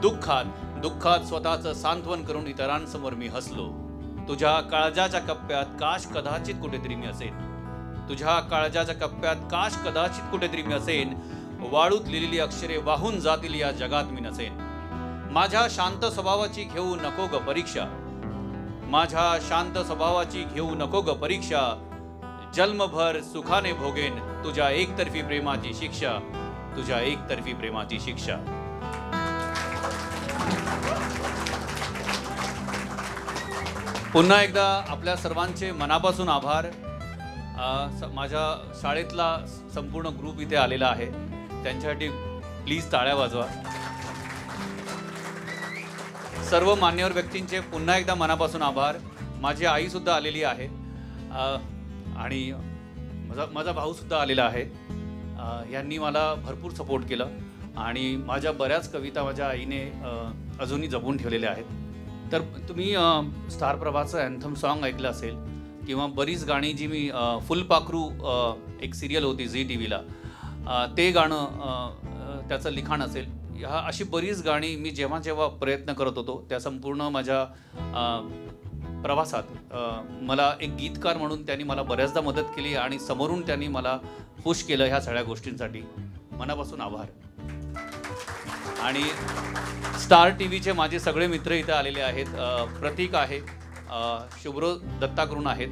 Speaker 2: दुःखात दुःखात स्वतःचं सांत्वन करून इतरांसमोर मी हसलो. तुझ्या काळजाच्या कप्प्यात काश कदाचित कुठेतरी मी असेन, तुझ्या काळजाच्या कप्प्यात काश कदाचित कुठेतरी मी असेन. वाळूत लिहिलेली अक्षरे वाहून जातील या जगात मी नसेन. माझ्या शांत स्वभावाची घेऊ नको ग परीक्षा, माझ्या शांत स्वभावाची घेऊ नको ग परीक्षा, जन्मभर सुखाने भोगेन तुझ्या एकतर्फी प्रेमाची शिक्षा, तुझ्या एकतर्फी प्रेमाची शिक्षा. पुन्हा एकदा आपल्या सर्वांचे मनापासून आभार. माझ्या शाळेतला संपूर्ण ग्रुप इथे आलेला आहे, त्यांच्यासाठी प्लीज टाळ्या वाजवा. सर्व मान्यवर व्यक्तींचे पुन्हा एकदा मनापासून आभार. माझी आईसुद्धा आलेली आहे आणि माझा भाऊसुद्धा आलेला आहे. यांनी मला भरपूर सपोर्ट केलं आणि माझ्या बऱ्याच कविता माझ्या आईने अजूनही जपून ठेवलेल्या आहेत. तर तुम्ही स्टार प्रभाचं अँथम सॉन्ग ऐकलं असेल किंवा बरीच गाणी जी मी फुलपाखरू एक सिरियल होती झी टी व्हीला, ते गाणं त्याचं लिखाण असेल, अशी बरीच गाणी मी जेव्हा जेव्हा प्रयत्न करत होतो त्या संपूर्ण माझ्या प्रवासात मला एक गीतकार म्हणून त्यांनी मला बऱ्याचदा मदत केली आणि समोरून त्यांनी मला पुश केलं. ह्या सगळ्या गोष्टींसाठी मनापासून आभार. आणि स्टार टी व्हीचे माझे सगळे मित्र इथे आलेले आहेत. प्रतीक आहे, शुभ्रो दत्ता करून आहेत.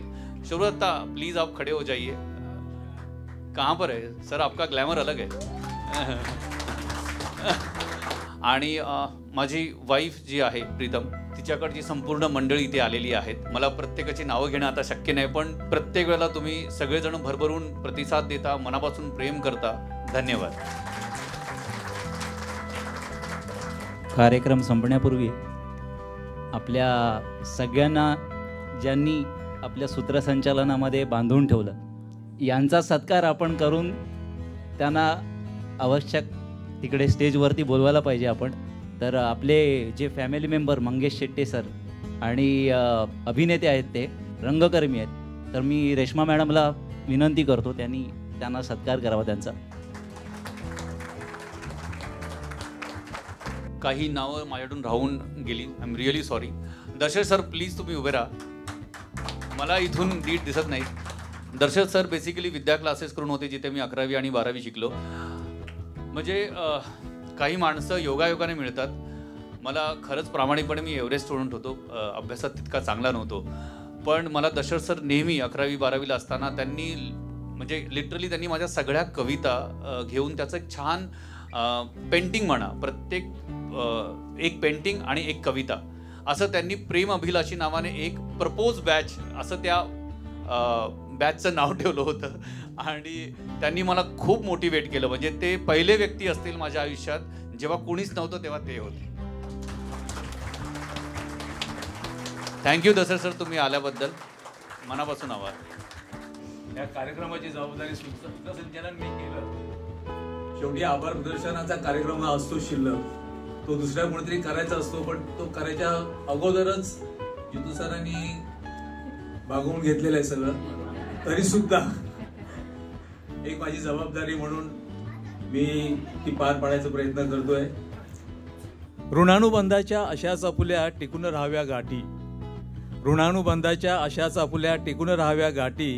Speaker 2: शुभ्रो दत्ता प्लीज आप खड़े हो जाइए. कहाँ पर है सर, आपका ग्लॅमर अलग आहे. आणि माझी वाईफ जी आहे प्रीतम, तिच्याकडची संपूर्ण मंडळी इथे आलेली आहेत. मला प्रत्येकाची नावं घेणं आता शक्य नाही, पण प्रत्येक वेळेला तुम्ही सगळेजण भरभरून प्रतिसाद देता, मनापासून प्रेम करता. धन्यवाद.
Speaker 9: कार्यक्रम संपण्यापूर्वी आपल्या सगळ्यांना ज्यांनी आपल्या सूत्रसंचालनामध्ये बांधून ठेवलं, यांचा सत्कार आपण करून त्यांना आवश्यक तिकडे स्टेजवरती बोलवायला पाहिजे आपण. तर आपले जे family member Mangesh Shette sir आणि अभिनेते आहेत, ते रंगकर्मी आहेत, तर मी रेश्मा मॅडमला विनंती करतो त्यांना सत्कार करावा त्यांचा.
Speaker 2: काही नावं माझ्याकडून राहून गेली, आय एम रिअली सॉरी. दर्शक सर प्लीज तुम्ही उभे राहा, मला इथून नीट दिसत नाही. दर्शक सर बेसिकली विद्या क्लासेस करून होते जिथे मी 11वी आणि 12वी शिकलो. म्हणजे काही माणसं योगायोगाने मिळतात. मला खरंच प्रामाणिकपणे मी एव्हरेस्ट स्टुडंट होतो, अभ्यासात तितका चांगला नव्हतो, पण मला दशरथ सर नेहमी 11वी 12वीला असताना त्यांनी म्हणजे लिटरली त्यांनी माझ्या सगळ्या कविता घेऊन त्याचं एक छान पेंटिंग म्हणा, प्रत्येक एक पेंटिंग आणि एक कविता असं त्यांनी प्रेम अभिलाषी नावाने एक प्रपोज बॅच असं त्या बॅचचं नाव ठेवलं होतं. आणि त्यांनी मला खूप मोटिवेट केलं. म्हणजे ते पहिले व्यक्ती असतील माझ्या आयुष्यात जेव्हा कोणीच नव्हतं तेव्हा ते होते. थँक्यू दसर सर, तुम्ही आल्याबद्दल मनापासून आभार.
Speaker 1: या कार्यक्रमाची जबाबदारी सूत्रसंचालन मी केलं. शेवटी आभार प्रदर्शनाचा कार्यक्रम हा असतो शिल्लक, तो दुसऱ्या कोणीतरी करायचा असतो, पण तो करायच्या अगोदरच जितू सरांनी भागवून घेतलेलं आहे सगळं. तरी सुद्धा एक माझी जबाबदारी म्हणून मी ती पार पाडायचा प्रयत्न करतोय. ऋणानुबंधाच्या अशाच आपुल्या टिकून राहाव्या गाठी, ऋणानुबंधाच्या अशाच आपुल्या टिकून राहाव्या गाठी,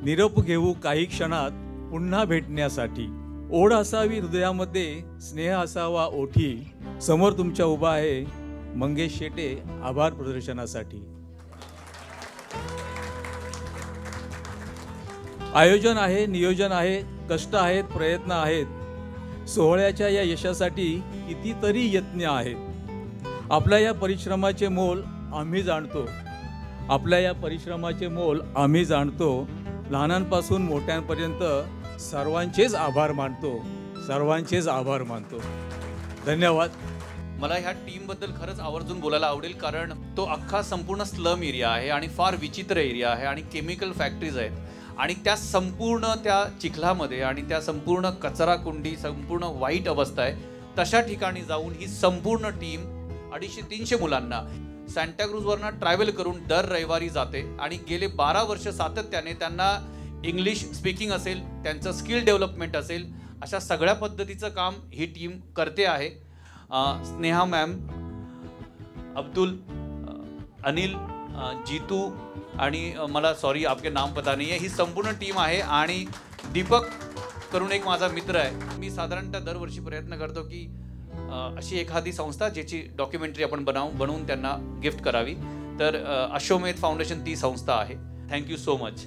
Speaker 1: निरोप घेऊ काही क्षणात पुन्हा भेटण्यासाठी. ओढ असावी हृदयामध्ये, स्नेह असावा ओठी, समोर तुमच्या उभा आहे मंगेश शेटे आभार प्रदर्शनासाठी. आयोजन आहे, नियोजन आहे, कष्ट आहेत, प्रयत्न आहेत. सोहळ्याच्या या यशासाठी कितीतरी यत्न आहेत. आपल्या या परिश्रमाचे मोल आम्ही जाणतो, आपल्या या परिश्रमाचे मोल आम्ही जाणतो. लहानांपासून मोठ्यांपर्यंत सर्वांचेच आभार मानतो, सर्वांचेच आभार मानतो. धन्यवाद.
Speaker 2: मला ह्या टीमबद्दल खरंच आवर्जून बोलायला आवडेल, कारण तो अख्खा संपूर्ण स्लम एरिया आहे आणि फार विचित्र एरिया आहे आणि केमिकल फॅक्टरीज आहेत आणि त्या संपूर्ण त्या चिखलामध्ये आणि त्या संपूर्ण कचरा कुंडी, संपूर्ण वाईट अवस्था आहे. तशा ठिकाणी जाऊन ही संपूर्ण टीम 250-300 मुलांना सांताक्रूजवरनं ट्रॅव्हल करून दर रविवारी जाते आणि गेले 12 वर्ष सातत्याने त्यांना इंग्लिश स्पीकिंग असेल, त्यांचं स्किल डेव्हलपमेंट असेल, अशा सगळ्या पद्धतीचं काम ही टीम करते आहे. स्नेहा मॅम, अब्दुल, अनिल, जीतू आणि मला सॉरी आपके नाम पता नाही आहे, ही संपूर्ण टीम आहे. आणि दीपक करून एक माझा मित्र आहे. मी साधारणतः दरवर्षी प्रयत्न करतो की अशी एखादी संस्था ज्याची डॉक्युमेंटरी आपण बनवून त्यांना गिफ्ट करावी. तर अश्वमेध फाउंडेशन ती संस्था आहे. Thank you so much.